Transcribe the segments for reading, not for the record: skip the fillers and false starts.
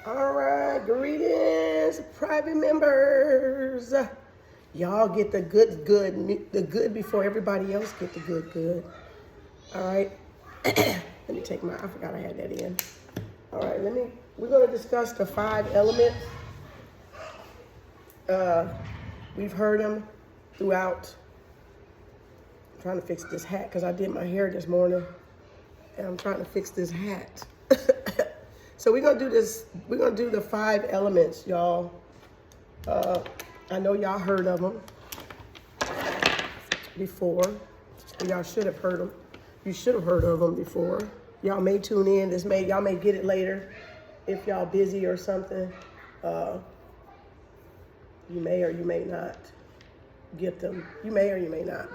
All right, greetings, private members. Y'all get the good before everybody else get the good. All right. Let me take I forgot I had that in. All right, we're going to discuss the 5 elements. We've heard them throughout. I'm trying to fix this hat because I did my hair this morning and I'm trying to fix this hat. So we're gonna do this. We're gonna do the 5 elements, y'all. I know y'all heard of them before. Y'all should have heard them. You should have heard of them before. Y'all may tune in. Y'all may get it later if y'all busy or something. You may or you may not get them. You may or you may not.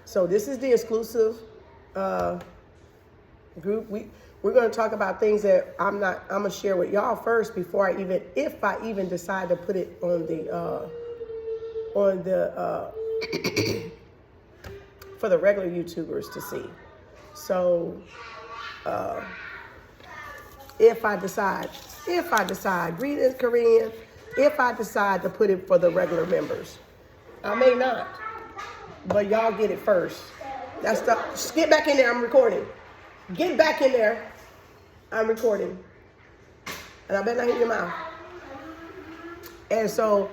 So this is the exclusive group. We're going to talk about things that I'm going to share with y'all first before if I even decide to put it on the for the regular YouTubers to see. So, if I decide, greetings Korean, if I decide to put it for the regular members, I may not, but y'all get it first. Just get back in there, I'm recording. Get back in there. I'm recording. And I better not hit your mouth. And so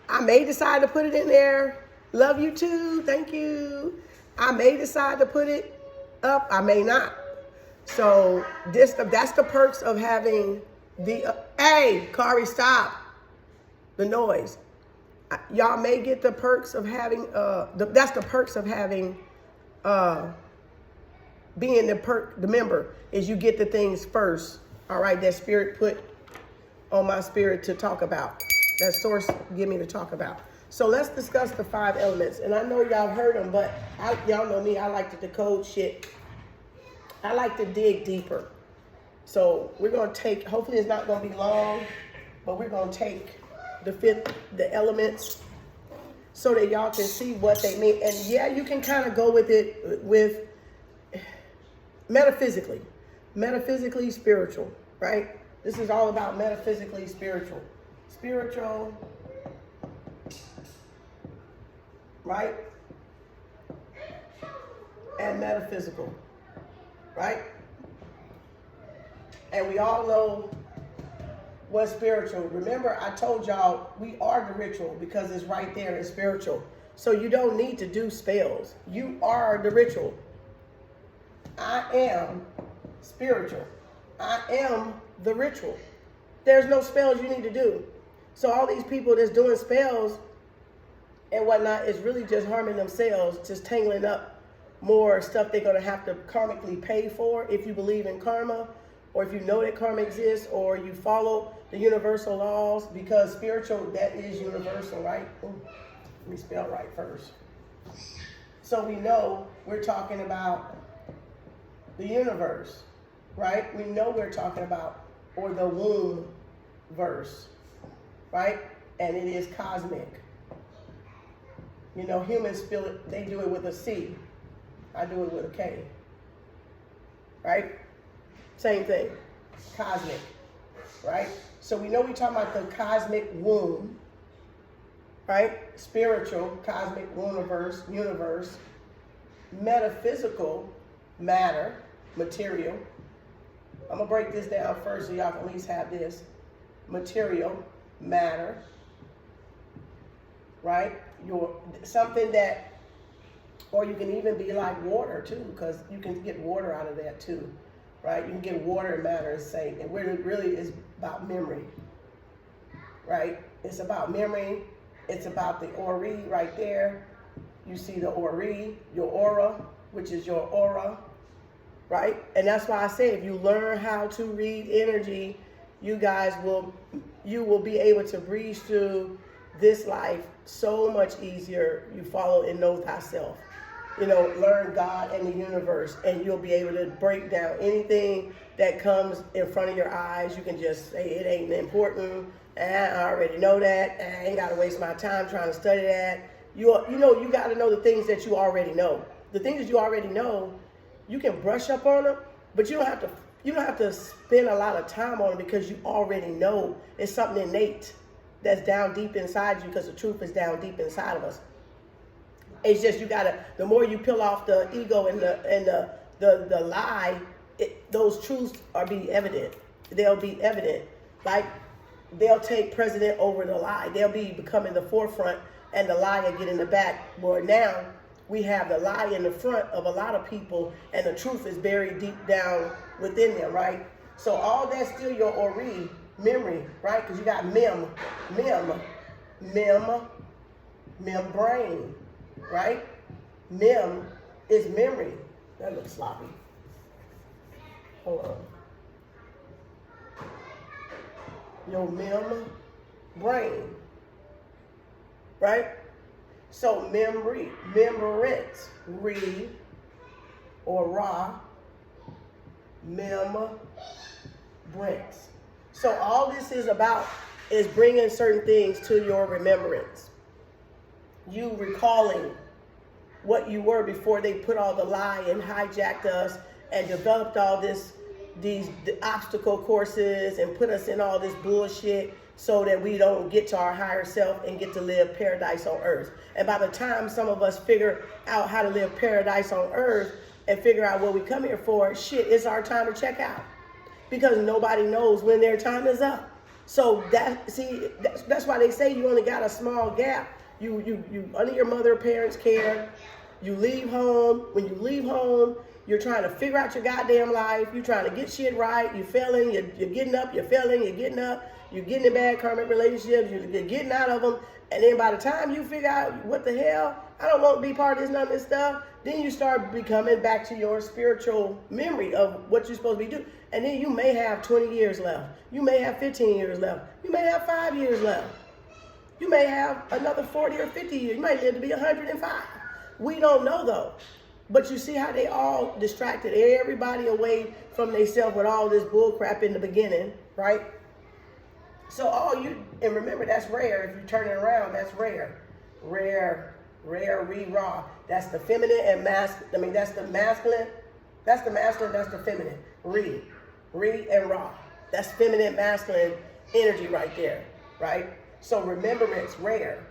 I may decide to put it in there. Love you too. Thank you. I may decide to put it up. I may not. So that's the perks of having the... hey, Kari, stop. The noise. Y'all may get the perks of having... that's the perks of having... being the member is you get the things first, all right, that spirit put on my spirit to talk about, that source give me to talk about. So let's discuss the 5 elements. And I know y'all heard them, but y'all know me, I like to decode shit. I like to dig deeper. So we're going to take, hopefully it's not going to be long, but we're going to take the elements so that y'all can see what they mean. And yeah, you can kind of go with it with metaphysically, spiritual, right? This is all about metaphysically spiritual, right? And metaphysical, right? And we all know what's spiritual. Remember, I told y'all we are the ritual because it's right there in spiritual. So you don't need to do spells. You are the ritual. I am spiritual. I am the ritual. There's no spells you need to do. So all these people that's doing spells and whatnot is really just harming themselves, just tangling up more stuff they're going to have to karmically pay for if you believe in karma, or if you know that karma exists, or you follow the universal laws, because spiritual, that is universal, right? Ooh, let me spell right first. So we know we're talking about the universe, right? We know we're talking about, or the womb verse, right? And it is cosmic. You know, humans feel it, they do it with a C. I do it with a K, right? Same thing, cosmic, right? So we know we're talking about the cosmic womb, right? Spiritual, cosmic universe, metaphysical, matter, material. I'm gonna break this down first so y'all can at least have this. Material, matter, right? Something that, or you can even be like water too, because you can get water out of that too, right? You can get water and matter and say, and it really is about memory, right? It's about memory. It's about the ori right there. You see the ori, your aura, which is your aura, right? And that's why I say if you learn how to read energy, you will be able to breeze through this life so much easier. You follow and know thyself. You know, learn God and the universe, and you'll be able to break down anything that comes in front of your eyes. You can just say it ain't important. I already know that. I ain't got to waste my time trying to study that. You got to know the things that you already know. The things that you already know, you can brush up on them, but you don't have to You don't have to spend a lot of time on it because you already know it's something innate that's down deep inside you, because the truth is down deep inside of us. It's just you gotta, the more you peel off the ego and the lie, those truths are be evident. They'll be evident. Like they'll take precedent over the lie. They'll be becoming the forefront and the lie will get in the back. Where now we have the lie in the front of a lot of people and the truth is buried deep down within them, right? So all that's still your ori, memory, right? Because you got membrane, right? Mem is memory. That looks sloppy. Hold on. Your membrane, right? So memory, memorance, re or ra, membrance. So all this is about is bringing certain things to your remembrance. You recalling what you were before they put all the lie and hijacked us and developed all these obstacle courses and put us in all this bullshit so that we don't get to our higher self and get to live paradise on earth. And by the time some of us figure out how to live paradise on earth and figure out what we come here for, shit, it's our time to check out. Because nobody knows when their time is up. So that's why they say you only got a small gap. You under your mother or parents' care. You leave home. When you leave home, you're trying to figure out your goddamn life. You're trying to get shit right. You're failing. You're getting up. You're failing. You're getting up. You're getting in bad karmic relationships. You're getting out of them. And then by the time you figure out what the hell, I don't want to be part of this, none of this stuff, then you start becoming back to your spiritual memory of what you're supposed to be doing. And then you may have 20 years left. You may have 15 years left. You may have 5 years left. You may have another 40 or 50 years. You might live to be 105. We don't know though. But you see how they all distracted everybody away from themselves with all this bull crap in the beginning, right? So and remember that's rare. If you turn it around, that's rare. Rare, raw. That's the feminine and masculine. That's the masculine. That's the masculine, that's the feminine. Re and raw. That's feminine, masculine energy right there, right? So remembrance, rare.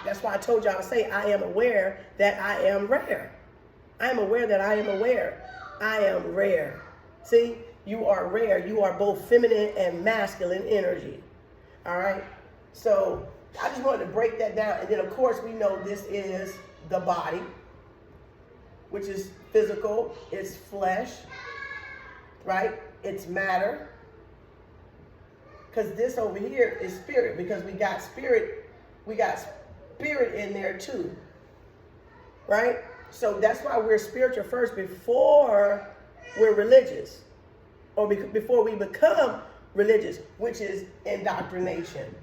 That's why I told y'all to say, I am aware that I am rare. I am aware that I am aware. I am rare. See, you are rare. You are both feminine and masculine energy. All right. So I just wanted to break that down. And then, of course, we know this is the body, which is physical. It's flesh, right? It's matter. Because this over here is spirit, because we got spirit in there too, right? So that's why we're spiritual first before we're religious, or before we become religious, which is indoctrination.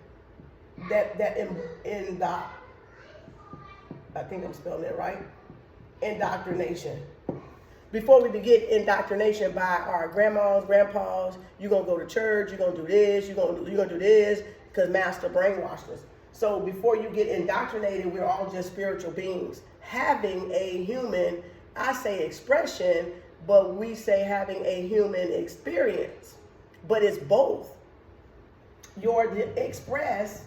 I think I'm spelling it right. Indoctrination. Before we begin indoctrination by our grandmas, grandpas, you're gonna go to church, you're gonna do this, you're gonna do this, because master brainwashed us. So before you get indoctrinated, we're all just spiritual beings having a human, I say expression, but we say having a human experience. But it's both. You're the express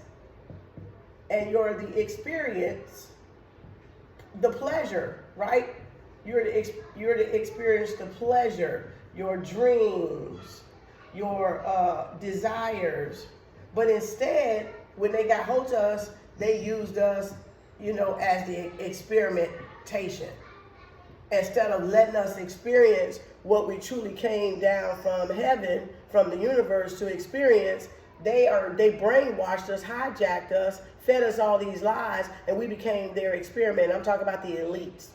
and you're the experience, the pleasure, right? You're to experience the pleasure, your dreams, your desires. But instead, when they got hold of us, they used us, as the experimentation. Instead of letting us experience what we truly came down from heaven, from the universe to experience, they brainwashed us, hijacked us, fed us all these lies, and we became their experiment. I'm talking about the elites.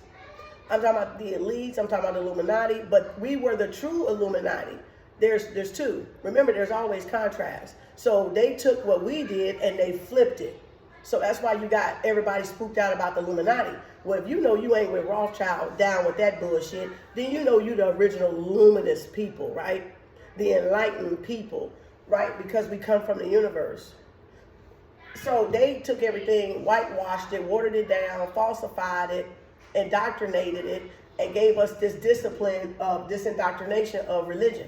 I'm talking about the elites, I'm talking about the Illuminati, but we were the true Illuminati. There's two. Remember, there's always contrast. So they took what we did and they flipped it. So that's why you got everybody spooked out about the Illuminati. Well, if you know you ain't with Rothschild down with that bullshit, then you know you the original luminous people, right? The enlightened people, right? Because we come from the universe. So they took everything, whitewashed it, watered it down, falsified it, indoctrinated it, and gave us this discipline of this indoctrination of religion.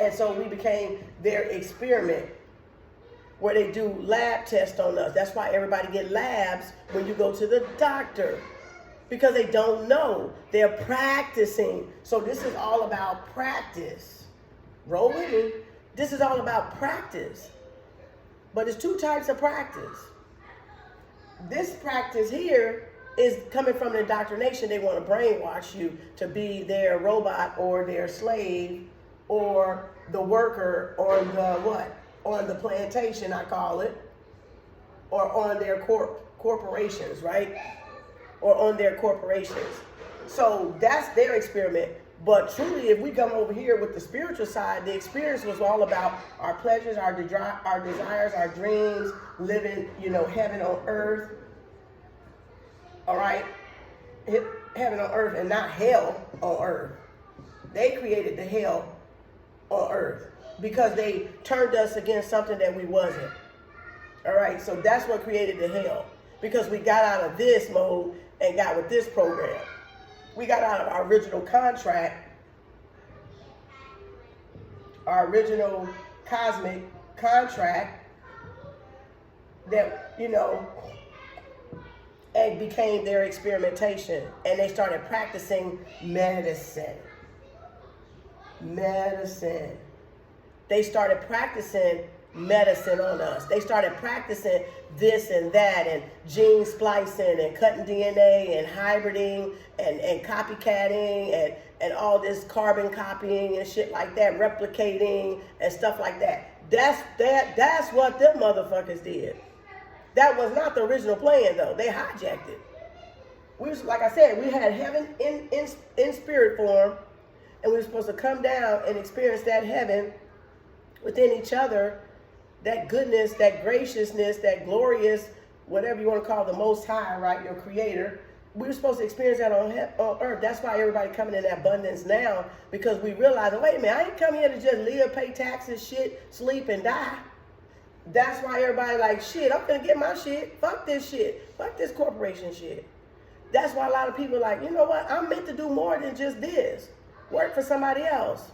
And so we became their experiment where they do lab tests on us. That's why everybody get labs when you go to the doctor, because they don't know. They're practicing. So this is all about practice. Roll with me. This is all about practice. But it's two types of practice. This practice here is coming from the indoctrination. They want to brainwash you to be their robot or their slave or the worker on the what? On the plantation, I call it, or on their corporations, right? Or on their corporations. So that's their experiment. But truly, if we come over here with the spiritual side, the experience was all about our pleasures, our desires, our dreams, living, heaven on earth. All right? Heaven on earth and not hell on earth. They created the hell on earth because they turned us against something that we wasn't. All right? So that's what created the hell, because we got out of this mode and got with this program. We got out of our original contract, our original cosmic contract that, and became their experimentation. And they started practicing medicine. Medicine. They started practicing medicine on us. They started practicing this and that, and gene splicing and cutting DNA and hybriding and copycatting and all this carbon copying and shit like that, replicating and stuff like that. That's what them motherfuckers did. That was not the original plan though. They hijacked it. We was, like I said, we had heaven in spirit form, and we were supposed to come down and experience that heaven within each other. That goodness, that graciousness, that glorious, whatever you want to call the Most High, right, your creator. We were supposed to experience that on earth. That's why everybody coming in abundance now, because we realize, wait a minute, I ain't come here to just live, pay taxes, shit, sleep, and die. That's why everybody like, shit, I'm gonna get my shit. Fuck this shit. Fuck this corporation shit. That's why a lot of people are like, you know what, I'm meant to do more than just this. Work for somebody else.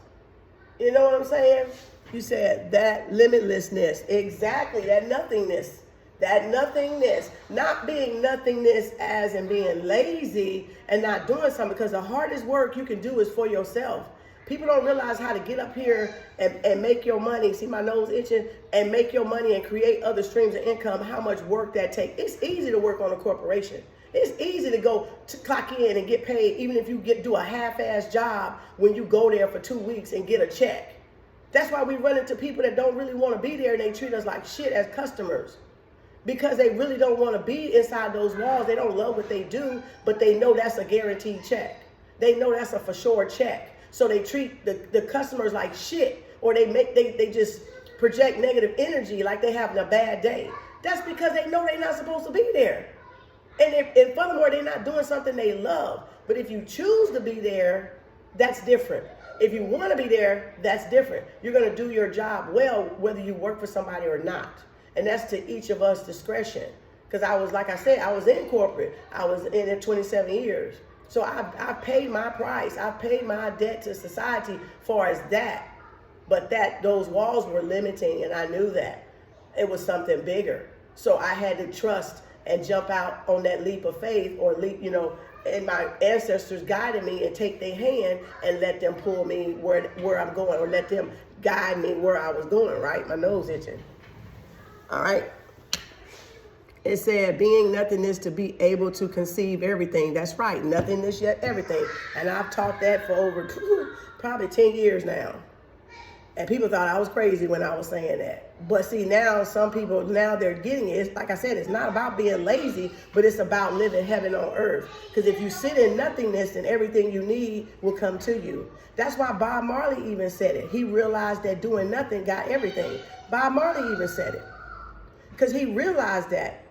You know what I'm saying? You said that limitlessness, exactly, that nothingness, not being nothingness as in being lazy and not doing something, because the hardest work you can do is for yourself. People don't realize how to get up here and make your money, see my nose itching, and make your money and create other streams of income, how much work that takes. It's easy to work on a corporation. It's easy to go to clock in and get paid, even if you do a half-ass job when you go there for 2 weeks and get a check. That's why we run into people that don't really want to be there, and they treat us like shit as customers, because they really don't want to be inside those walls. They don't love what they do, but they know that's a guaranteed check. They know that's a for sure check. So they treat the customers like shit, or they just project negative energy like they having a bad day. That's because they know they're not supposed to be there. And furthermore, they're not doing something they love. But if you choose to be there, that's different. If you want to be there, that's different. You're going to do your job well, whether you work for somebody or not. And that's to each of us discretion. Because I was, like I said, I was in corporate. I was in it 27 years. So I paid my price. I paid my debt to society far as that. But those walls were limiting, and I knew that. It was something bigger. So I had to trust and jump out on that leap of faith, or leap, and my ancestors guided me, and take their hand and let them pull me where I'm going, or let them guide me where I was going, right? My nose itching. All right. It said, being nothingness to be able to conceive everything. That's right. Nothingness yet everything. And I've taught that for over probably 10 years now. And people thought I was crazy when I was saying that. But see, now some people, now they're getting it. It's, like I said, it's not about being lazy, but it's about living heaven on earth. Because if you sit in nothingness, then everything you need will come to you. That's why Bob Marley even said it. He realized that doing nothing got everything. Bob Marley even said it. Because he realized that.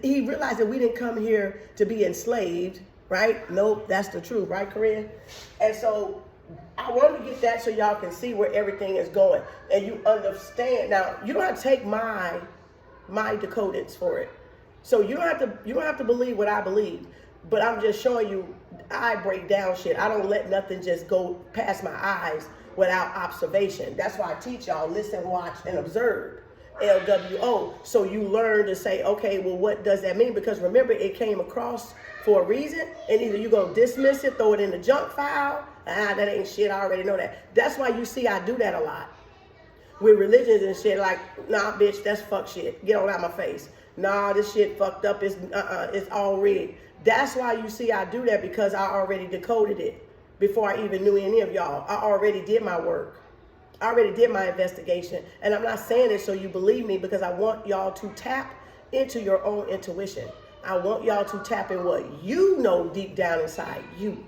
He realized that we didn't come here to be enslaved, right? Nope, that's the truth, right, Corinne? And so I wanted to get that so y'all can see where everything is going, and you understand. Now, you don't have to take my decodance for it. So you don't have to believe what I believe, but I'm just showing you I break down shit. I don't let nothing just go past my eyes without observation. That's why I teach y'all listen, watch, and observe. LWO. So you learn to say, okay, well, what does that mean? Because remember, it came across for a reason, and either you're going to dismiss it, throw it in the junk file. That ain't shit. I already know that. That's why you see I do that a lot with religions and shit. Like, nah, bitch, that's fuck shit. Get on out my face. Nah, this shit fucked up. It's all rigged. That's why you see I do that, because I already decoded it before I even knew any of y'all. I already did my work. I already did my investigation. And I'm not saying it so you believe me, because I want y'all to tap into your own intuition. I want y'all to tap in what you know deep down inside you.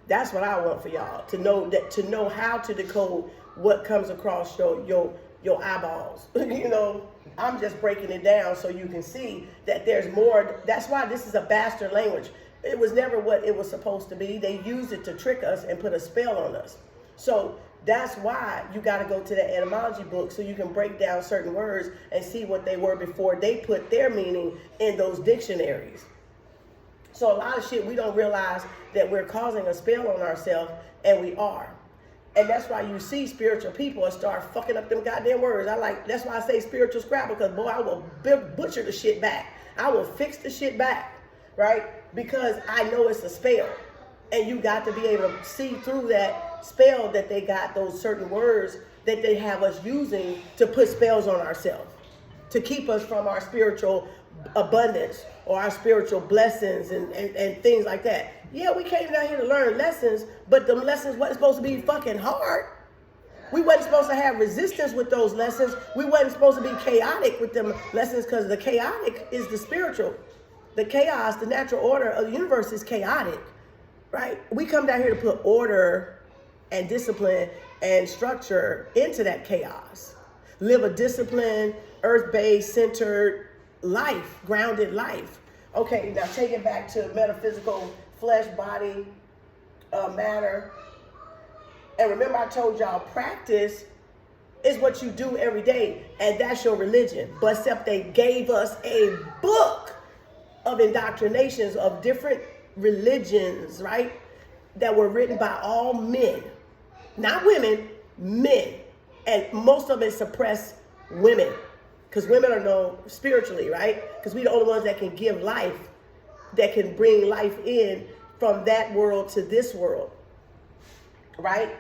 That's what I want for y'all to know, that to know how to decode what comes across your eyeballs. You know, I'm just breaking it down so you can see that there's more. That's why this is a bastard language. It was never what it was supposed to be. They used it to trick us and put a spell on us. So that's why you got to go to the etymology book so you can break down certain words and see what they were before they put their meaning in those dictionaries. So a lot of shit we don't realize that we're causing a spell on ourselves, and we are. And that's why you see spiritual people start fucking up them goddamn words. That's why I say spiritual scrabble, because boy, I will butcher the shit back. I will fix the shit back, right? Because I know it's a spell. And you got to be able to see through that spell that they got, those certain words that they have us using to put spells on ourselves, to keep us from our spiritual abundance or our spiritual blessings and things like that. Yeah, we came down here to learn lessons, but the lessons wasn't supposed to be fucking hard. We wasn't supposed to have resistance with those lessons. We wasn't supposed to be chaotic with them lessons, because the chaotic is the spiritual. The chaos, the natural order of the universe is chaotic, right? We come down here to put order and discipline and structure into that chaos. Live a disciplined, earth-based, centered life, grounded life. Okay, now take it back to metaphysical flesh, body, matter. And remember, I told y'all practice is what you do every day, and that's your religion. But except they gave us a book of indoctrinations of different religions, right? That were written by all men, not women, men. And most of it suppress women, because women are known spiritually, right? Because we're the only ones that can give life, that can bring life in from that world to this world, right?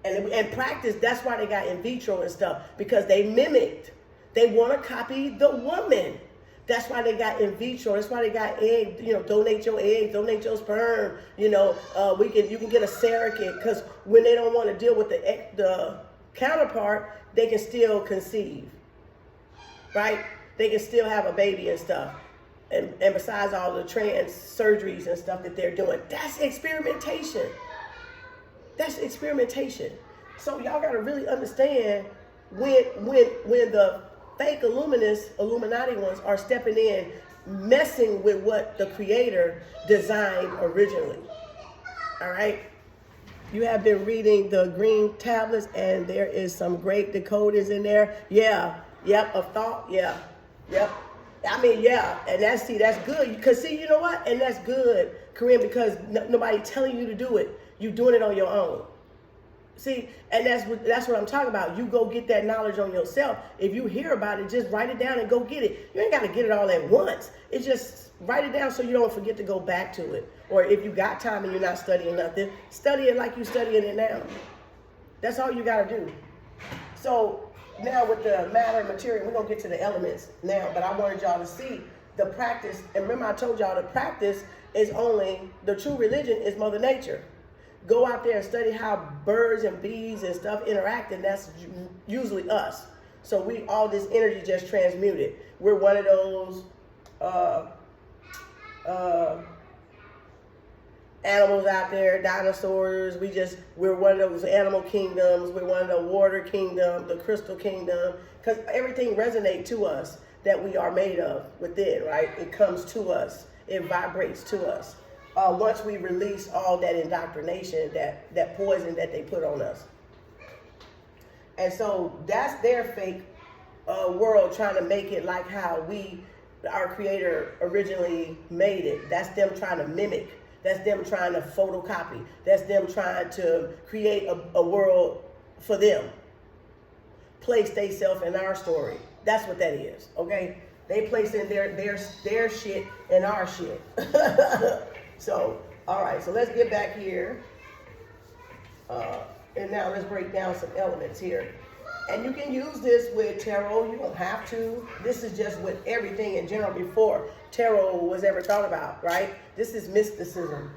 And practice, that's why they got in vitro and stuff, because they mimicked. They want to copy the woman. That's why they got in vitro. That's why they got egg, donate your egg, donate your sperm. You can get a surrogate, because when they don't want to deal with the counterpart, they can still conceive, right? They can still have a baby and stuff. And besides all the trans surgeries and stuff that they're doing, that's experimentation. That's experimentation. So y'all got to really understand when the fake Illuminati ones are stepping in, messing with what the creator designed originally. All right. You have been reading the green tablets, and there is some great decoders in there. Yeah. Yep. Of thought. Yeah. Yep. I mean, yeah. And that's good. Because see, you know what? And that's good, Corinne, because nobody telling you to do it. You're doing it on your own. See, and that's what I'm talking about. You go get that knowledge on yourself. If you hear about it, just write it down and go get it. You ain't got to get it all at once. It's just write it down so you don't forget to go back to it. Or if you got time and you're not studying nothing, study it like you're studying it now. That's all you got to do. So now with the matter and material, we're going to get to the elements now. But I wanted y'all to see the practice. And remember, I told y'all the practice is only, the true religion is Mother Nature. Go out there and study how birds and bees and stuff interact, and that's usually us. So all this energy just transmuted. We're one of those animals out there, dinosaurs. We're one of those animal kingdoms. We're one of the water kingdom, the crystal kingdom, because everything resonates to us that we are made of within, right? It comes to us. It vibrates to us. Once we release all that indoctrination, that poison that they put on us. And so that's their fake world, trying to make it like how our creator originally made it. That's them trying to mimic That's them trying to photocopy. That's them trying to create a world for them. Place they self in our story. That's what that is, okay? They place in their shit in our shit. So, all right, so let's get back here. And now let's break down some elements here. And you can use this with tarot. You don't have to. This is just with everything in general before tarot was ever thought about, right? This is mysticism.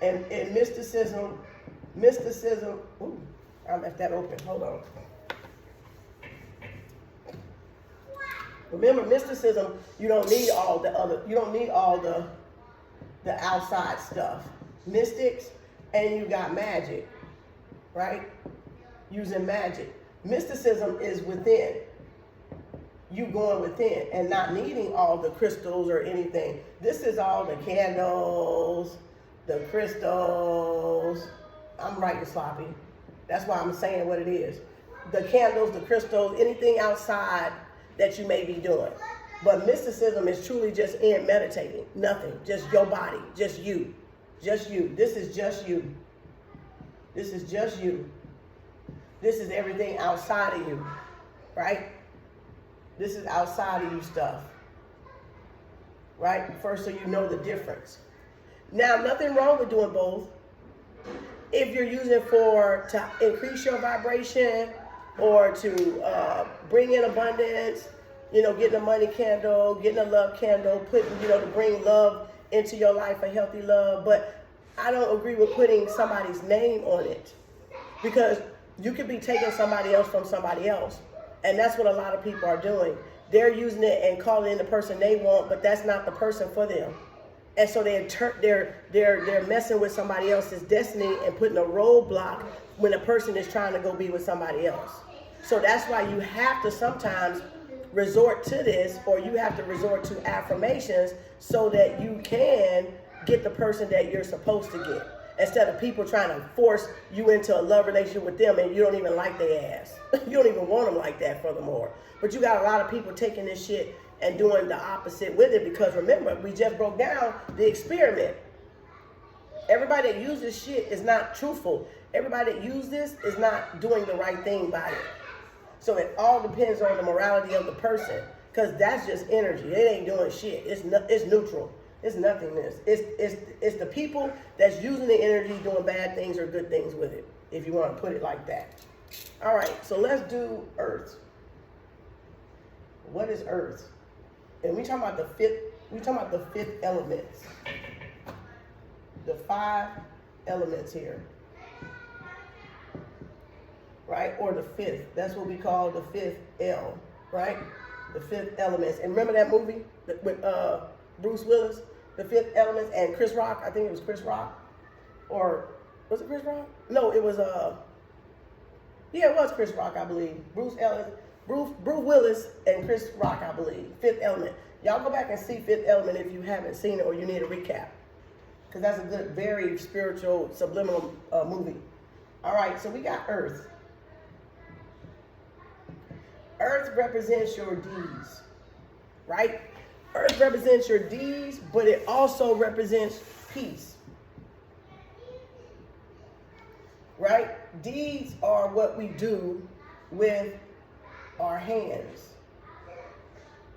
And mysticism, ooh, I left that open. Hold on. Remember, mysticism, you don't need all the outside stuff. Mystics, and you got magic, right? Using magic. Mysticism is within. You going within and not needing all the crystals or anything. This is all the candles, the crystals. I'm writing sloppy. That's why I'm saying what it is. The candles, the crystals, anything outside that you may be doing. But mysticism is truly just in meditating. Nothing. Just your body. Just you. Just you. This is just you. This is just you. This is everything outside of you. Right? This is outside of you stuff. Right? First, so you know the difference. Now, nothing wrong with doing both. If you're using it to increase your vibration or to bring in abundance, getting a money candle, getting a love candle, to bring love into your life, a healthy love. But I don't agree with putting somebody's name on it, because you could be taking somebody else from somebody else. And that's what a lot of people are doing. They're using it and calling in the person they want, but that's not the person for them. And so they're messing with somebody else's destiny and putting a roadblock when a person is trying to go be with somebody else. So that's why you have to sometimes resort to this, or you have to resort to affirmations so that you can get the person that you're supposed to get, instead of people trying to force you into a love relationship with them and you don't even like their ass. You don't even want them like that, furthermore. But you got a lot of people taking this shit and doing the opposite with it, because remember, we just broke down the experiment. Everybody that uses shit is not truthful. Everybody that uses this is not doing the right thing by it. So it all depends on the morality of the person, because that's just energy. It ain't doing shit. It's neutral. It's nothingness. It's the people that's using the energy doing bad things or good things with it, if you want to put it like that. All right, so let's do earth. What is earth? And we talking about the fifth element. The 5 elements here. Right? Or the fifth. That's what we call the 5th L, right? The 5th elements. And remember that movie with Bruce Willis, The 5th Elements, and Chris Rock? I think it was Chris Rock. Or was it Chris Rock? No, it was it was Chris Rock, I believe. Bruce Willis and Chris Rock, I believe. 5th Element. Y'all go back and see 5th Element if you haven't seen it or you need a recap, because that's a good, very spiritual, subliminal movie. All right, so we got earth. Earth represents your deeds, right? Earth represents your deeds, but it also represents peace, right? Deeds are what we do with our hands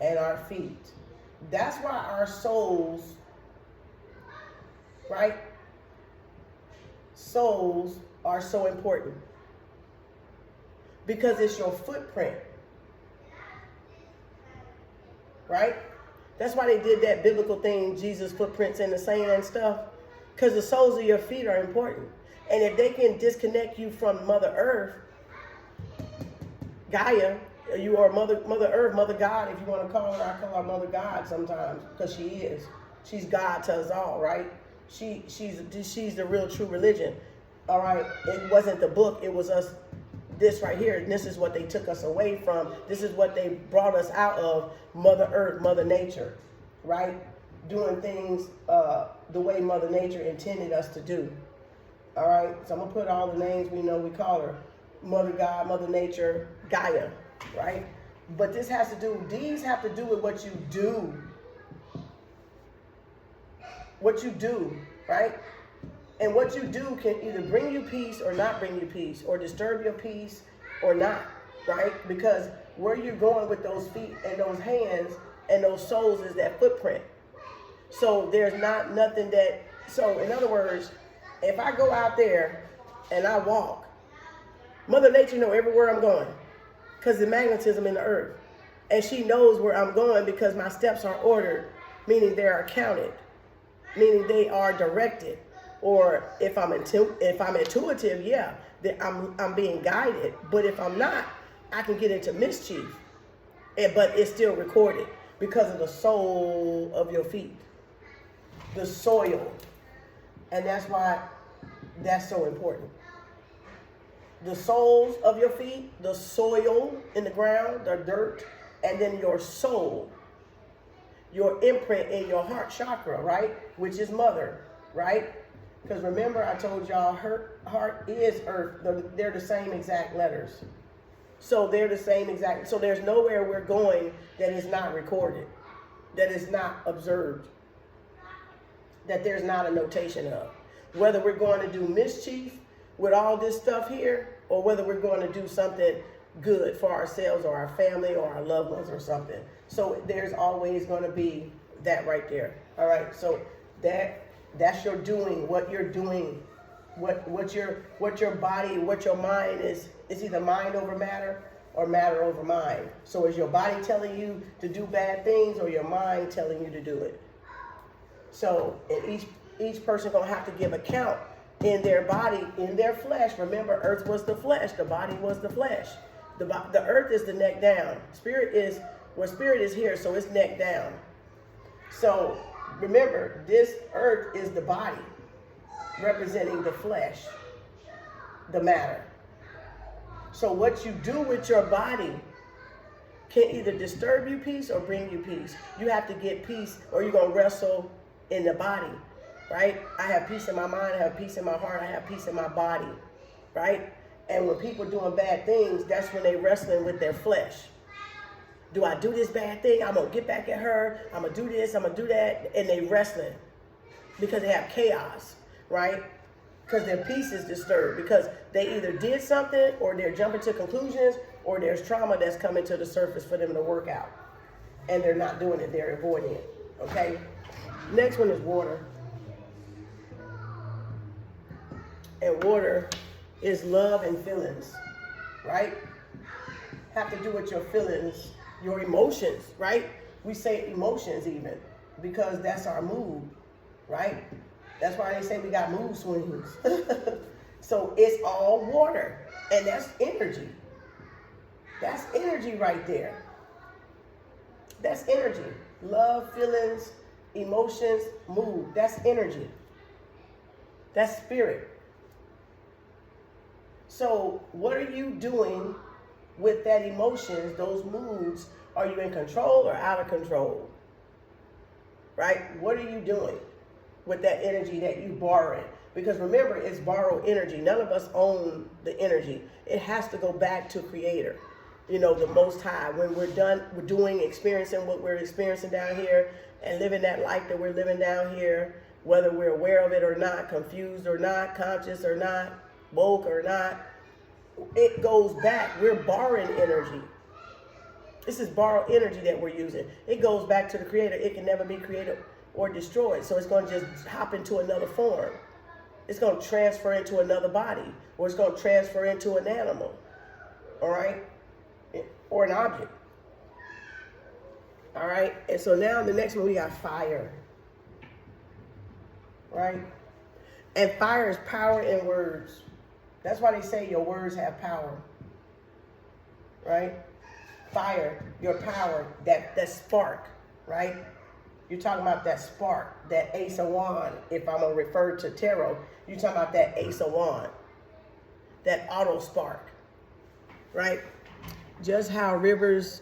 and our feet. That's why our souls, right? Souls are so important, because it's your footprint. Right? That's why they did that biblical thing, Jesus' footprints in the sand and stuff, because the soles of your feet are important. And if they can disconnect you from Mother Earth, Gaia, you are Mother Earth, Mother God, if you want to call her. I call her Mother God sometimes, because she is. She's God to us all, right? She's the real true religion. All right? It wasn't the book, it was us. This right here, and this is what they took us away from. This is what they brought us out of, Mother Earth, Mother Nature, right? Doing things the way Mother Nature intended us to do. All right, so I'm gonna put all the names we know we call her: Mother God, Mother Nature, Gaia, right? But these have to do with what you do. what you do, right? And what you do can either bring you peace or not bring you peace, or disturb your peace or not, right? Because where you're going with those feet and those hands and those soles is that footprint. So there's not nothing that, so in other words, if I go out there and I walk, Mother Nature knows everywhere I'm going because the magnetism in the earth. And she knows where I'm going because my steps are ordered, meaning they are counted, meaning they are directed. Or if I'm intuitive, yeah, I'm being guided. But if I'm not, I can get into mischief. But it's still recorded because of the sole of your feet, the soil. And that's why that's so important. The soles of your feet, the soil in the ground, the dirt, and then your soul, your imprint in your heart chakra, right? Which is mother, right? Because remember, I told y'all her heart is earth. They're the same exact letters. So they're the same exact. So there's nowhere we're going that is not recorded, that is not observed, that there's not a notation of. Whether we're going to do mischief with all this stuff here, or whether we're going to do something good for ourselves or our family or our loved ones or something. So there's always going to be that right there. All right. So that's your doing, what you're doing, what your body, what your mind is either mind over matter or matter over mind. So is your body telling you to do bad things or your mind telling you to do it? So and each person gonna have to give account in their body, in their flesh. Remember, earth was the flesh, the body was the flesh. The earth is the neck down. Spirit is here, so it's neck down. So remember, this earth is the body, representing the flesh, the matter. So what you do with your body can either disturb you peace or bring you peace. You have to get peace or you're going to wrestle in the body, right? I have peace in my mind, I have peace in my heart, I have peace in my body, right? And when people doing bad things, that's when they wrestling with their flesh. Do I do this bad thing? I'm going to get back at her. I'm going to do this. I'm going to do that. And they wrestling because they have chaos, right? Because their peace is disturbed because they either did something or they're jumping to conclusions or there's trauma that's coming to the surface for them to work out. And they're not doing it. They're avoiding it, okay? Next one is water. And water is love and feelings, right? Have to do with your feelings, your emotions, right? We say emotions even because that's our mood, right? That's why they say we got mood swings. So it's all water and that's energy. That's energy right there. That's energy. Love, feelings, emotions, mood. That's energy. That's spirit. So what are you doing with that emotions, those moods? Are you in control or out of control? Right? What are you doing with that energy that you borrowing? Because remember, it's borrowed energy. None of us own the energy. It has to go back to Creator. You know, the Most High. When we're done, we're doing, experiencing what we're experiencing down here and living that life that we're living down here, whether we're aware of it or not, confused or not, conscious or not, woke or not, it goes back. We're borrowing energy. This is borrowed energy that we're using. It goes back to the Creator. It can never be created or destroyed. So it's going to just hop into another form. It's going to transfer into another body, or it's going to transfer into an animal, all right, or an object. All right, and so now the next one we got fire, right? And fire is power in words. That's why they say your words have power, right? Fire, your power, that spark, right? You're talking about that spark, that ace of wand. If I'm going to refer to tarot, you're talking about that ace of wand, that auto spark, right? Just how rivers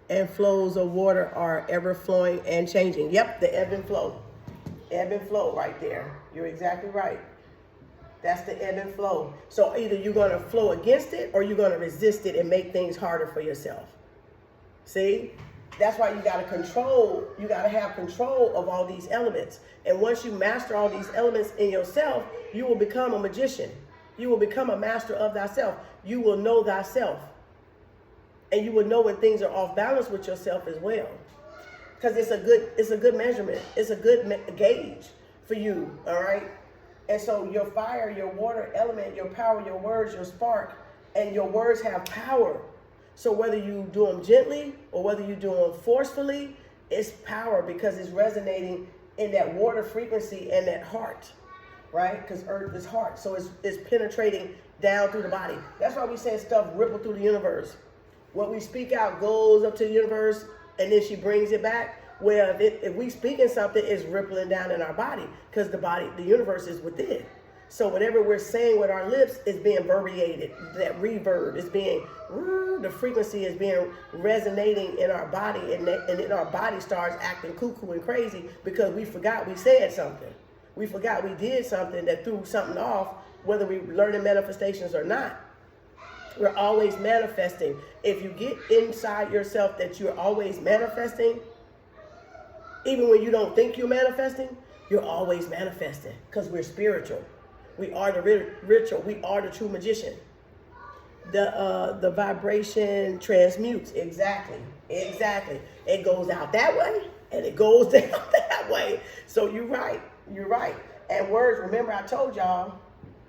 and flows of water are ever flowing and changing. Yep, the ebb and flow. Ebb and flow right there. You're exactly right. That's the ebb and flow. So either you're going to flow against it or you're going to resist it and make things harder for yourself. See? That's why you got to have control of all these elements. And once you master all these elements in yourself, you will become a magician. You will become a master of thyself. You will know thyself. And you will know when things are off balance with yourself as well. Because it's a good measurement. It's a good gauge for you, all right? And so your fire, your water element, your power, your words, your spark, and your words have power. So whether you do them gently or whether you do them forcefully, it's power because it's resonating in that water frequency and that heart, right? Because earth is heart. So it's penetrating down through the body. That's why we say stuff ripple through the universe. What we speak out goes up to the universe and then she brings it back. Well, if we speak in something, it's rippling down in our body because the universe is within. So whatever we're saying with our lips is being verbiated. That reverb is being, the frequency is being resonating in our body, and then our body starts acting cuckoo and crazy because we forgot we said something. We forgot we did something that threw something off, whether we learning manifestations or not. We're always manifesting. If you get inside yourself that you're always manifesting, even when you don't think you're manifesting, you're always manifesting because we're spiritual. We are the ritual. We are the true magician. The vibration transmutes. Exactly. It goes out that way and it goes down that way. So you're right. And words, remember I told y'all,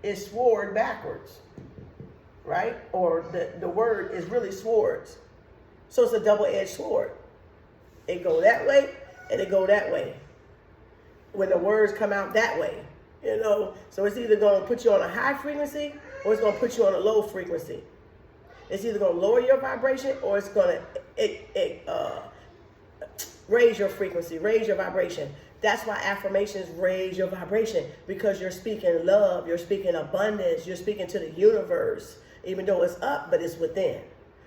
is sword backwards, right? Or the word is really swords. So it's a double-edged sword. It go that way and it go that way. When the words come out that way. So it's either going to put you on a high frequency or it's going to put you on a low frequency. It's either going to lower your vibration or it's going to raise your frequency, raise your vibration. That's why affirmations raise your vibration because you're speaking love, you're speaking abundance, you're speaking to the universe, even though it's up, but it's within.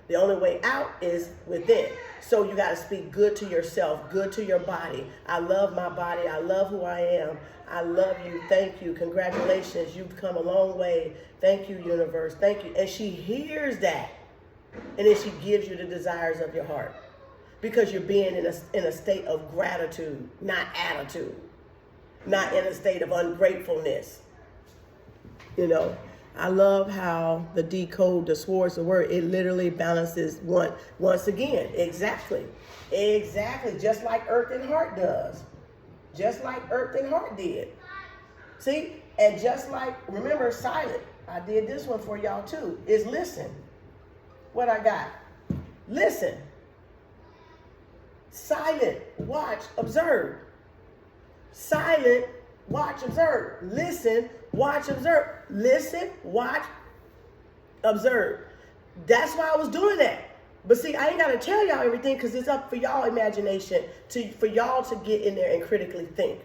The only way out is within. So you got to speak good to yourself, good to your body. I love my body. I love who I am. I love you. Thank you. Congratulations. You've come a long way. Thank you, universe. Thank you. And she hears that. And then she gives you the desires of your heart. Because you're being in a state of gratitude, not attitude. Not in a state of ungratefulness. I love how the decode, the swords, the word, it literally balances once again. Exactly. Just like earth and heart does. Just like earth and heart did. See? And just like, remember, silent. I did this one for y'all too. Is listen. What I got? Listen. Silent. Watch. Observe. Silent. Watch. Observe. Listen. Watch. Observe. Listen. Watch. Observe. That's why I was doing that. But see, I ain't got to tell y'all everything because it's up for y'all imagination for y'all to get in there and critically think.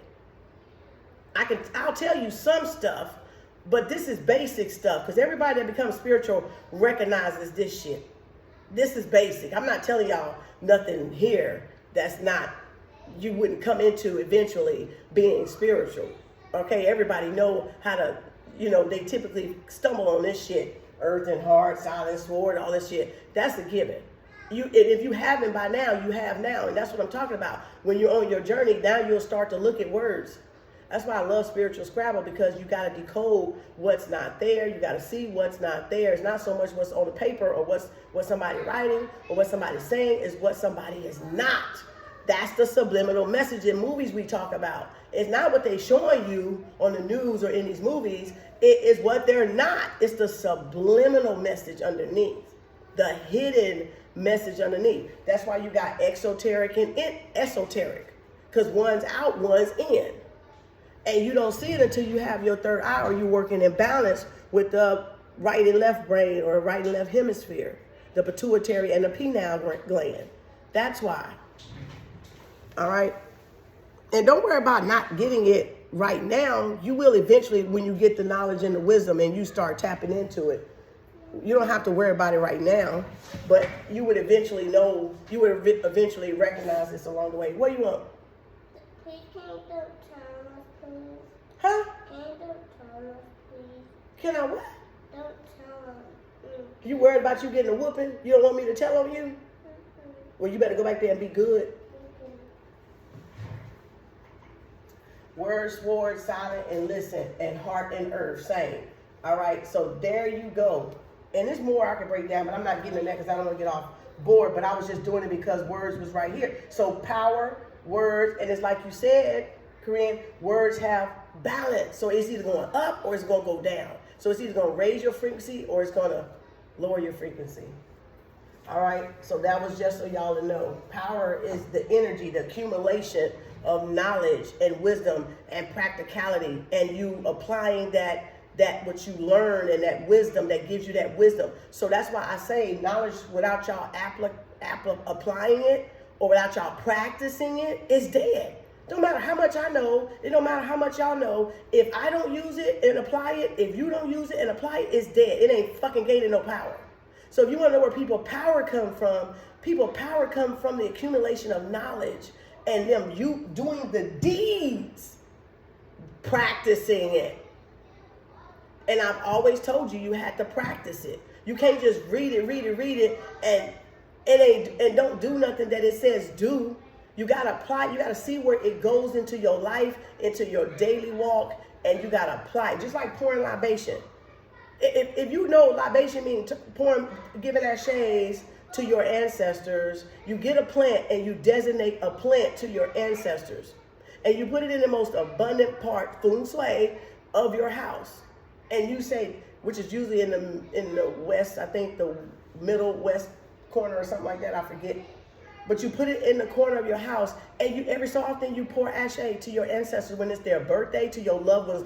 I'll tell you some stuff, but this is basic stuff because everybody that becomes spiritual recognizes this shit. This is basic. I'm not telling y'all nothing here that's not, you wouldn't come into eventually being spiritual. Okay, everybody know how to, they typically stumble on this shit. Earth and heart, silent sword, all this shit. That's a given. If you haven't by now, you have now. And that's what I'm talking about. When you're on your journey, now you'll start to look at words. That's why I love spiritual Scrabble because you got to decode what's not there. You got to see what's not there. It's not so much what's on the paper or what somebody writing or what somebody's saying is what somebody is not. That's the subliminal message in movies we talk about. It's not what they're showing you on the news or in these movies. It is what they're not. It's the subliminal message underneath. The hidden message underneath. That's why you got exoteric and esoteric. Because one's out, one's in. And you don't see it until you have your third eye or you're working in balance with the right and left brain or right and left hemisphere. The pituitary and the pineal gland. That's why. All right? And don't worry about not getting it right now. You will eventually when you get the knowledge and the wisdom and you start tapping into it. You don't have to worry about it right now, but you would eventually know, you would eventually recognize this along the way. What do you want? Please can you don't tell us, please? Huh? Can you don't tell us, please? Can I what? Don't tell us. You worried about you getting a whooping? You don't want me to tell on you? Well, you better go back there and be good. Word, sword, silent, and listen, and heart and earth, same. All right, so there you go. And there's more I can break down, but I'm not getting in that because I don't want to get off board. But I was just doing it because words was right here. So power, words, and it's like you said, Korean, words have balance. So it's either going up or it's going to go down. So it's either going to raise your frequency or it's going to lower your frequency. All right, so that was just so y'all to know. Power is the energy, the accumulation of knowledge and wisdom and practicality, and you applying that what you learn and that wisdom that gives you that wisdom. So that's why I say knowledge without y'all applying it or without y'all practicing it is dead. Don't matter how much I know, it don't matter how much y'all know. If I don't use it and apply it, if you don't use it and apply it, it's dead. It ain't fucking gaining no power. So if you want to know where people power come from the accumulation of knowledge and them you doing the deeds, practicing it. And I've always told you had to practice it. You can't just read it, and and don't do nothing that it says do. You gotta apply. You gotta see where it goes into your life, into your daily walk, and you gotta apply it. Just like pouring libation. If you know libation means pouring, giving ashes to your ancestors, you get a plant and you designate a plant to your ancestors, and you put it in the most abundant part, feng shui, of your house. And you say, which is usually in the west, I think the middle west corner or something like that, I forget. But you put it in the corner of your house, and you every so often you pour ashe to your ancestors when it's their birthday, to your loved ones,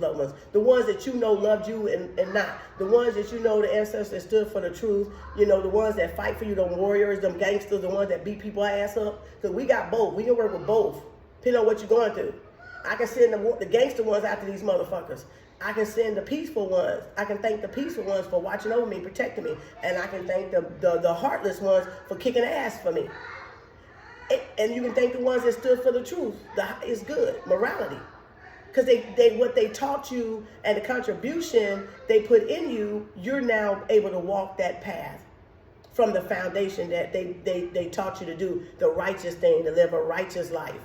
the ones that you know loved you and not, the ones that you know the ancestors that stood for the truth, you know, the ones that fight for you, the warriors, them gangsters, the ones that beat people ass up. Because we got both. We can work with both, depending on what you're going through. I can send the gangster ones after these motherfuckers. I can send the peaceful ones. I can thank the peaceful ones for watching over me, protecting me. And I can thank the heartless ones for kicking ass for me. And you can thank the ones that stood for the truth. It's good, morality. Because they what they taught you and the contribution they put in you, you're now able to walk that path from the foundation that they taught you to do, the righteous thing, to live a righteous life.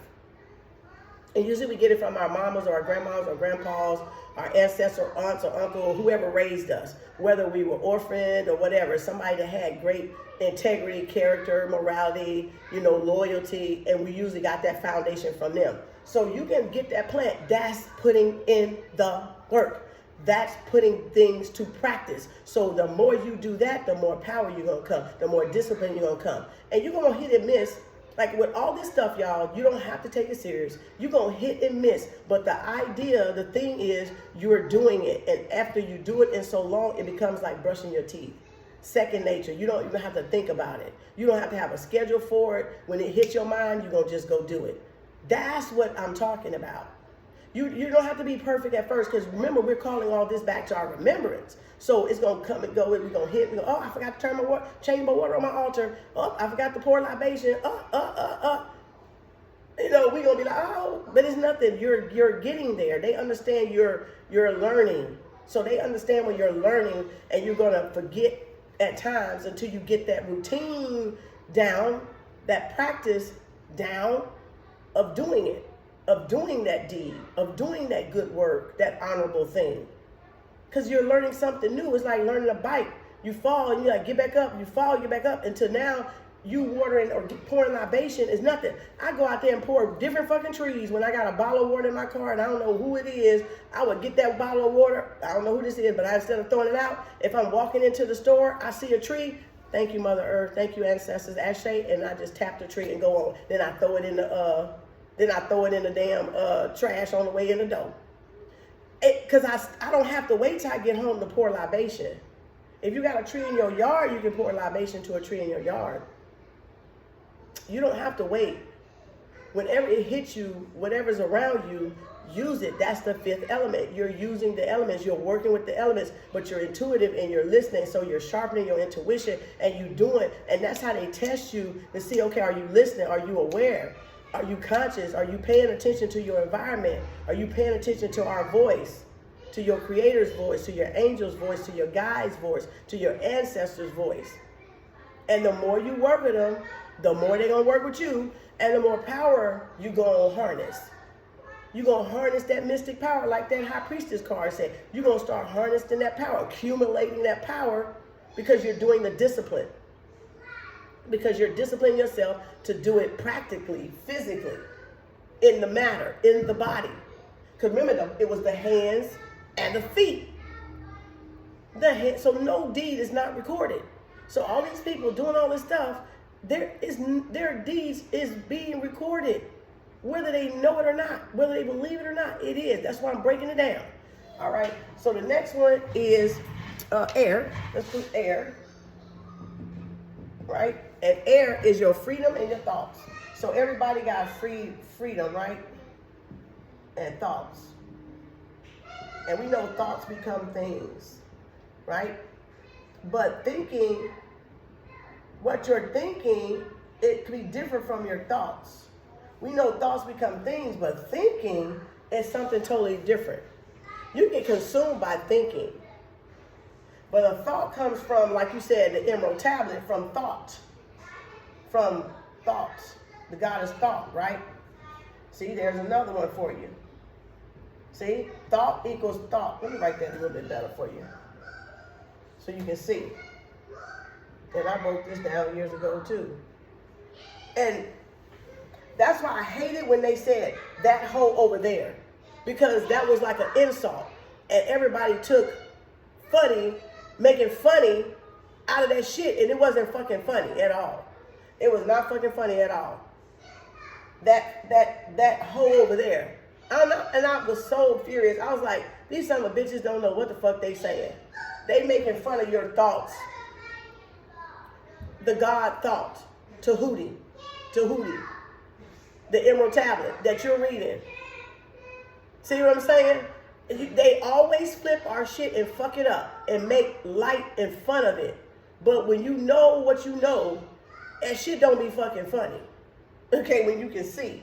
And usually we get it from our mamas or our grandmas or grandpas, our ancestors, aunts or uncle, or whoever raised us, whether we were orphaned or whatever, somebody that had great integrity, character, morality, you know, loyalty, and we usually got that foundation from them. So you can get that plant. That's putting in the work. That's putting things to practice. So the more you do that, the more power you're going to come, the more discipline you're going to come. And you're going to hit and miss. Like with all this stuff, y'all, you don't have to take it serious. You're going to hit and miss. But the idea, the thing is, you're doing it. And after you do it in so long, it becomes like brushing your teeth. Second nature. You don't even have to think about it. You don't have to have a schedule for it. When it hits your mind, you're going to just go do it. That's what I'm talking about. You don't have to be perfect at first, because remember, we're calling all this back to our remembrance. So it's going to come and go. We're going to hit. We go, oh, I forgot to turn my water, change my water on my altar. Oh, I forgot to pour libation. You know, we're going to be like, oh, but it's nothing. You're getting there. They understand you're learning. So they understand when you're learning, and you're going to forget at times until you get that routine down, that practice down of doing it, of doing that deed, of doing that good work, that honorable thing. Because you're learning something new. It's like learning a bike. You fall and you like get back up. You fall, get back up. Until now, you watering or pouring libation is nothing. I go out there and pour different fucking trees. When I got a bottle of water in my car and I don't know who it is, I would get that bottle of water. I don't know who this is, but instead of throwing it out, if I'm walking into the store, I see a tree. Thank you, Mother Earth. Thank you, ancestors. Ashe, and I just tap the tree and go on. Then I throw it in the damn trash on the way in the door. Because I don't have to wait till I get home to pour libation. If you got a tree in your yard, you can pour libation to a tree in your yard. You don't have to wait. Whenever it hits you, whatever's around you, use it. That's the fifth element. You're using the elements. You're working with the elements, but you're intuitive and you're listening. So you're sharpening your intuition and you doing. And that's how they test you to see, okay, are you listening? Are you aware? Are you conscious? Are you paying attention to your environment? Are you paying attention to our voice, to your creator's voice, to your angel's voice, to your guide's voice, to your ancestors' voice? And the more you work with them, the more they're going to work with you, and the more power you going to harness. You're going to harness that mystic power like that high priestess card said. You're going to start harnessing that power, accumulating that power because you're doing the discipline. Because you're disciplining yourself to do it practically, physically, in the matter, in the body. Because remember, it was the hands and the feet. So no deed is not recorded. So all these people doing all this stuff, their deeds is being recorded. Whether they know it or not, whether they believe it or not, it is. That's why I'm breaking it down. All right. So the next one is air. Let's do air. Right? And air is your freedom and your thoughts. So everybody got freedom, right? And thoughts. And we know thoughts become things, right? But thinking, what you're thinking, it could be different from your thoughts. We know thoughts become things, but thinking is something totally different. You get consumed by thinking. But a thought comes from, like you said, the emerald tablet, from thought. From thoughts. The goddess thought, right? See, there's another one for you. See, thought equals thought. Let me write that a little bit better for you, so you can see. And I wrote this down years ago too. And that's why I hated when they said that hoe over there, because that was like an insult, and everybody took making funny out of that shit, and it wasn't fucking funny at all. It was not fucking funny at all. That hoe over there. And I was so furious. I was like, these son of bitches don't know what the fuck they saying. They making fun of your thoughts. The God thought. Tahuti. The emerald tablet that you're reading. See what I'm saying? They always flip our shit and fuck it up and make light and fun of it. But when you know what you know, that shit don't be fucking funny. Okay, when you can see.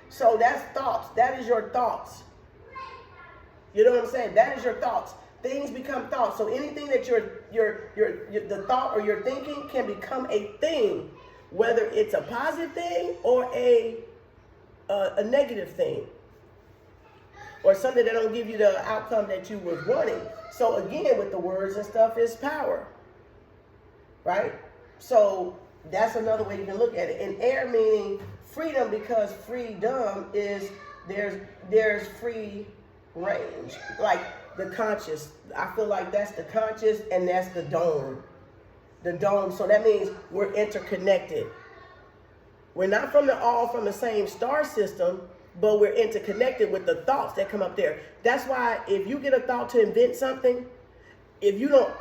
So that's thoughts. That is your thoughts. You know what I'm saying? That is your thoughts. Things become thoughts. So anything that the thought or you're thinking can become a thing, whether it's a positive thing or a negative thing, or something that don't give you the outcome that you was wanting. So again, with the words and stuff, is power, right? So that's another way you can look at it. And air meaning freedom, because freedom is there's free range, like the conscious. I feel like that's the conscious, and that's the dome. The dome. So that means we're interconnected. We're not all from the same star system, but we're interconnected with the thoughts that come up there. That's why if you get a thought to invent something, if you don't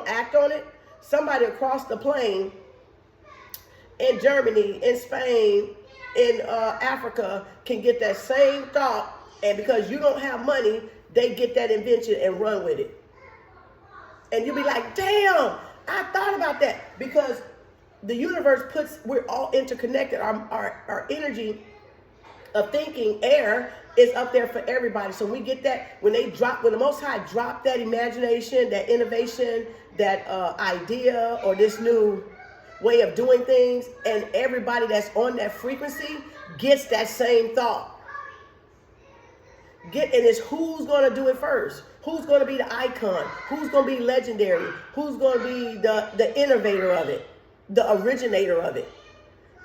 act on it, somebody across the plane in Germany, in Spain, in Africa can get that same thought, and because you don't have money, they get that invention and run with it. And you'll be like, damn, I thought about that. Because the universe we're all interconnected. Our energy of thinking, air, is up there for everybody. So we get that when the Most High drop that imagination, that innovation, that idea, or this new way of doing things, and everybody that's on that frequency gets that same thought. And it's who's going to do it first. Who's going to be the icon? Who's going to be legendary? Who's going to be the innovator of it? The originator of it.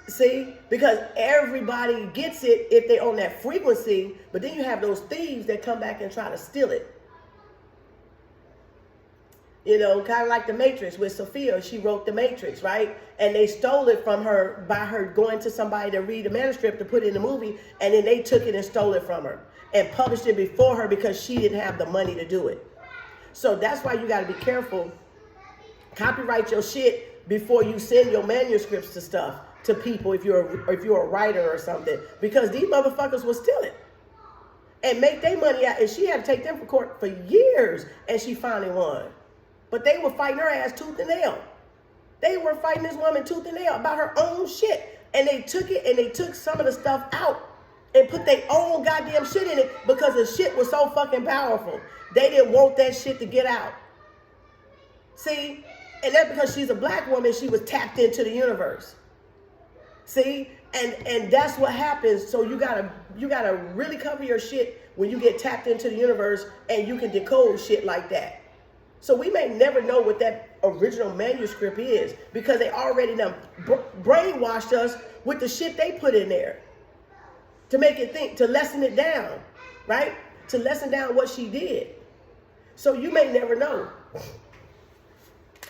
See? Because everybody gets it if they're on that frequency, but then you have those thieves that come back and try to steal it. You know, kind of like the Matrix with Sophia. She wrote the Matrix, right? And they stole it from her by her going to somebody to read the manuscript to put it in the movie, and then they took it and stole it from her and published it before her because she didn't have the money to do it. So that's why you got to be careful. Copyright your shit before you send your manuscripts to people if you're a writer or something, because these motherfuckers will steal it and make their money out. And she had to take them to court for years, and she finally won. But they were fighting her ass tooth and nail. They were fighting this woman tooth and nail about her own shit. And they took it, and they took some of the stuff out and put their own goddamn shit in it because the shit was so fucking powerful. They didn't want that shit to get out. See? And that's because she's a black woman, she was tapped into the universe. See? And that's what happens. So you gotta really cover your shit when you get tapped into the universe and you can decode shit like that. So we may never know what that original manuscript is because they already done brainwashed us with the shit they put in there to make it think, to lessen it down, right? To lessen down what she did. So you may never know.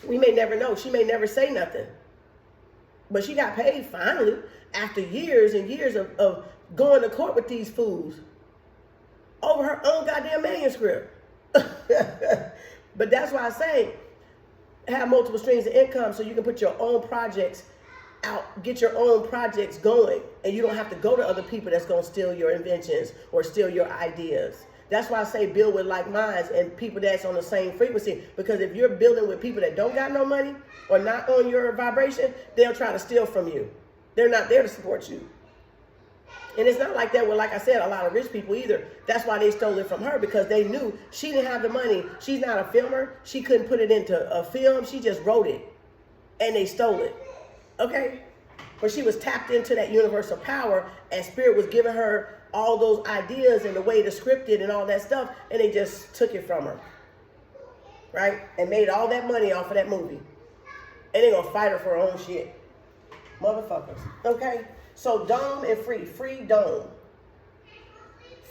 We may never know. She may never say nothing. But she got paid finally after years and years of going to court with these fools over her own goddamn manuscript. But that's why I say have multiple streams of income so you can put your own projects out, get your own projects going, and you don't have to go to other people that's going to steal your inventions or steal your ideas. That's why I say build with like minds and people that's on the same frequency, because if you're building with people that don't got no money or not on your vibration, they'll try to steal from you. They're not there to support you. And it's not like that with, like I said, a lot of rich people either. That's why they stole it from her, because they knew she didn't have the money. She's not a filmer. She couldn't put it into a film. She just wrote it and they stole it. Okay? But she was tapped into that universal power and spirit was giving her all those ideas and the way to script it and all that stuff, and they just took it from her. Right? And made all that money off of that movie. And they're going to fight her for her own shit. Motherfuckers. Okay? So dome and free dome.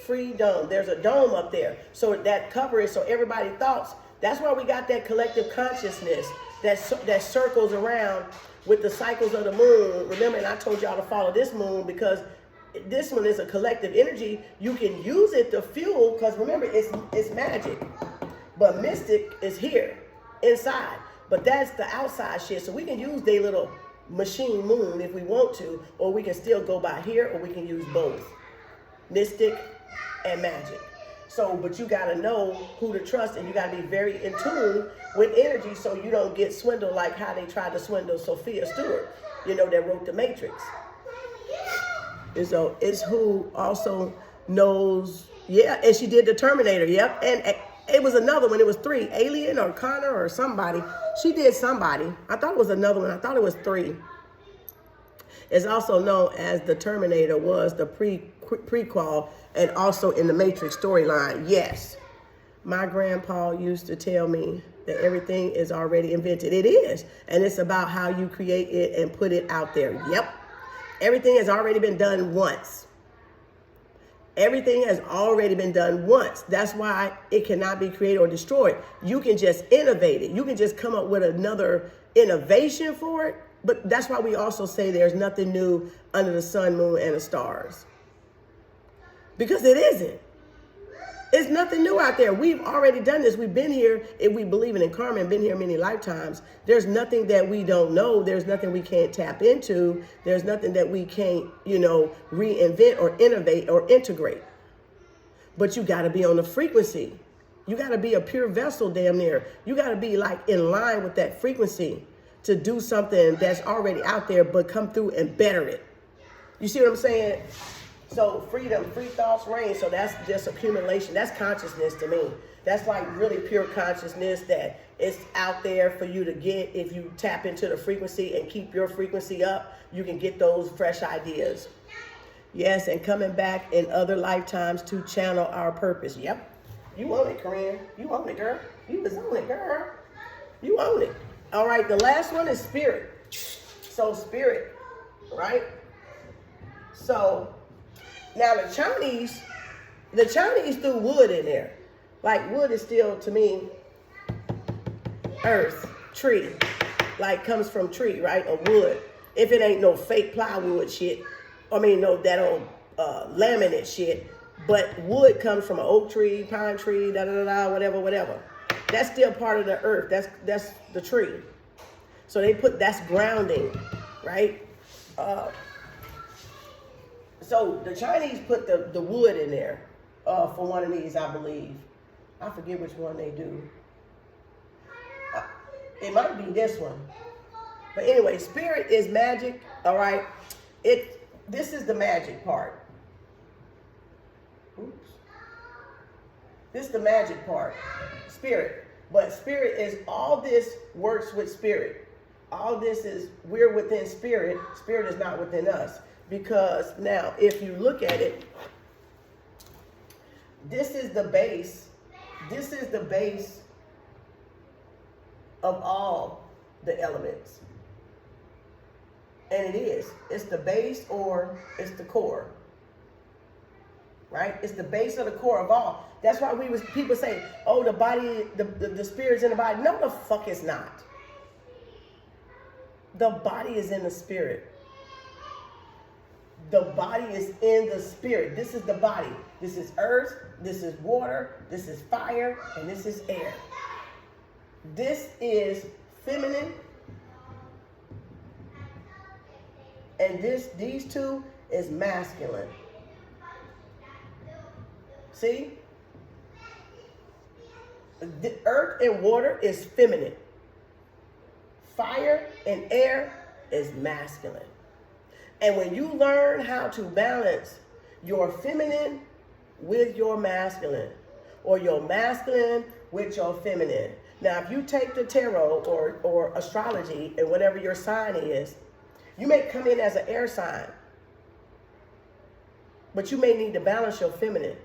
Free dome. There's a dome up there. So that cover is so everybody thoughts. That's why we got that collective consciousness that circles around with the cycles of the moon. Remember, and I told y'all to follow this moon because this one is a collective energy. You can use it to fuel, because remember, it's magic. But mystic is here, inside. But that's the outside shit. So we can use their little machine moon if we want to, or we can still go by here, or we can use both. Mystic and magic. So, but you got to know who to trust, and you got to be very in tune with energy so you don't get swindled like how they tried to swindle Sophia Stewart, that wrote The Matrix. And so it's who also knows, yeah, and she did the Terminator, yep. And it was another one, it was 3, Alien or Connor or somebody. She did somebody. I thought it was another one, I thought it was 3. It's also known as the Terminator was the prequel and also in the Matrix storyline. Yes, my grandpa used to tell me that everything is already invented. It is, and it's about how you create it and put it out there. Yep, everything has already been done once. Everything has already been done once. That's why it cannot be created or destroyed. You can just innovate it. You can just come up with another innovation for it. But that's why we also say there's nothing new under the sun, moon, and the stars. Because it isn't. It's nothing new out there. We've already done this. We've been here, if we believe in karma and been here many lifetimes. There's nothing that we don't know. There's nothing we can't tap into. There's nothing that we can't, reinvent or innovate or integrate. But you got to be on the frequency. You got to be a pure vessel damn near. You got to be like in line with that frequency to do something that's already out there, but come through and better it. You see what I'm saying? So freedom, free thoughts reign. So that's just accumulation. That's consciousness to me. That's like really pure consciousness that it's out there for you to get. If you tap into the frequency and keep your frequency up, you can get those fresh ideas. Yes, and coming back in other lifetimes to channel our purpose. Yep. You own it, Corinne. You own it, girl. You was on it, girl. You own it. All right, the last one is spirit. So spirit, right? So now the Chinese threw wood in there. Like wood is still, to me, earth, tree. Like comes from tree, right? Or wood. If it ain't no fake plywood shit. That old laminate shit. But wood comes from an oak tree, pine tree, whatever. That's still part of the earth. That's the tree. So that's grounding, right? So the Chinese put the wood in there for one of these, I believe. I forget which one they do. It might be this one. But anyway, spirit is magic, all right? This is the magic part. Oops. This is the magic part. Spirit. But spirit is, all this works with spirit. All this is, we're within spirit. Spirit is not within us. Because now, if you look at it, this is the base. This is the base of all the elements. And it is. It's the base, or it's the core. Right? It's the base of the core of all. That's why people say, oh, the body, the spirit's in the body. No, the fuck it's not. The body is in the spirit. The body is in the spirit. This is the body. This is earth, this is water, this is fire, and this is air. This is feminine. And these two is masculine. See? The earth and water is feminine. Fire and air is masculine. And when you learn how to balance your feminine with your masculine, or your masculine with your feminine. Now, if you take the tarot or astrology and whatever your sign is, you may come in as an air sign, but you may need to balance your feminine.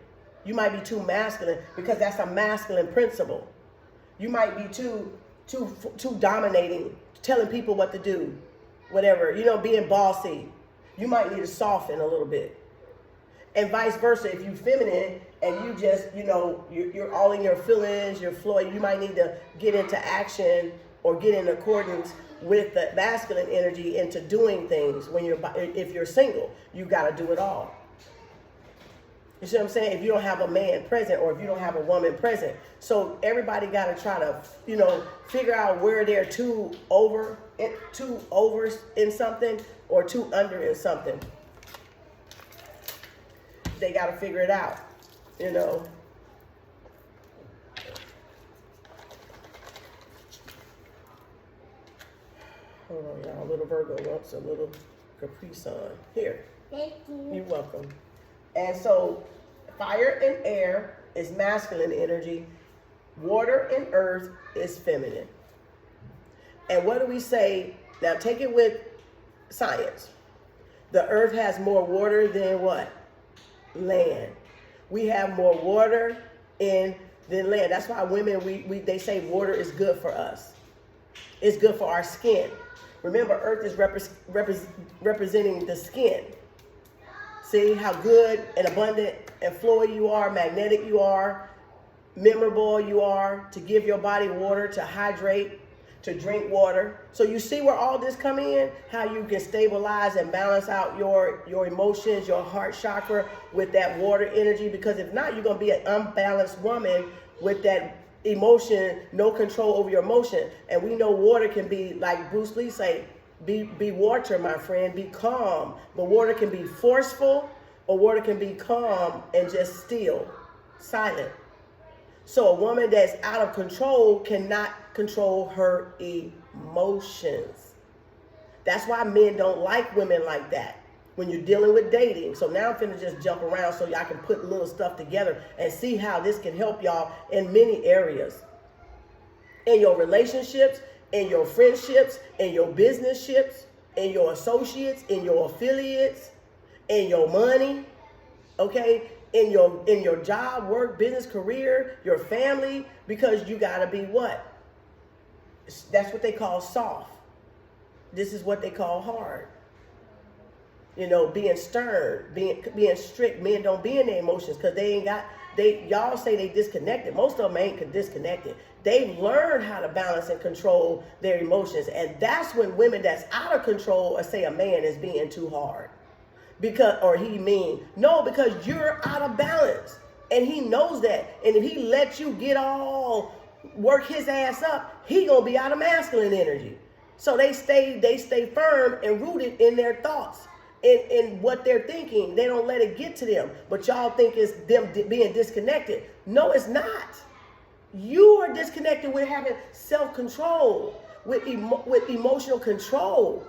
You might be too masculine because that's a masculine principle. You might be too dominating, telling people what to do, whatever, being bossy. You might need to soften a little bit. And vice versa, if you're feminine and you just, you're all in your feelings, you're flowing, you might need to get into action or get in accordance with the masculine energy into doing things. If you're single, you got to do it all. You see what I'm saying? If you don't have a man present, or if you don't have a woman present. So everybody got to try to, figure out where they're too over in something or too under in something. They got to figure it out, Hold on, y'all. Little Virgo wants a little Capri Sun. Here. Thank you. You're welcome. And so fire and air is masculine energy. Water and earth is feminine. And what do we say? Now take it with science. The earth has more water than what? Land. We have more water than land. That's why women, they say water is good for us. It's good for our skin. Remember, earth is representing the skin. See how good and abundant and fluid you are, magnetic you are, memorable you are, to give your body water, to hydrate, to drink water. So you see where all this come in, how you can stabilize and balance out your emotions, your heart chakra with that water energy. Because if not, you're going to be an unbalanced woman with that emotion, no control over your emotion. And we know water can be, like Bruce Lee say, be water, my friend, be calm. But water can be forceful, or water can be calm and just still, silent. So a woman that's out of control cannot control her emotions. That's why men don't like women like that when you're dealing with dating. So now I'm finna just jump around so y'all can put little stuff together and see how this can help y'all in many areas. In your relationships, in your friendships, in your business-ships, in your associates, in your affiliates, in your money, okay? In your job, work, business, career, your family, because you gotta be what? That's what they call soft. This is what they call hard. Being stern, being strict. Men don't be in their emotions because y'all say they disconnected. Most of them ain't disconnected. They've learned how to balance and control their emotions. And that's when women that's out of control, or say a man is being too hard. Or he mean. No, because you're out of balance. And he knows that. And if he lets you work his ass up, he gonna be out of masculine energy. So they stay firm and rooted in their thoughts, in what they're thinking. They don't let it get to them. But y'all think it's them being disconnected. No, it's not. You are disconnected with having self-control, with emotional control.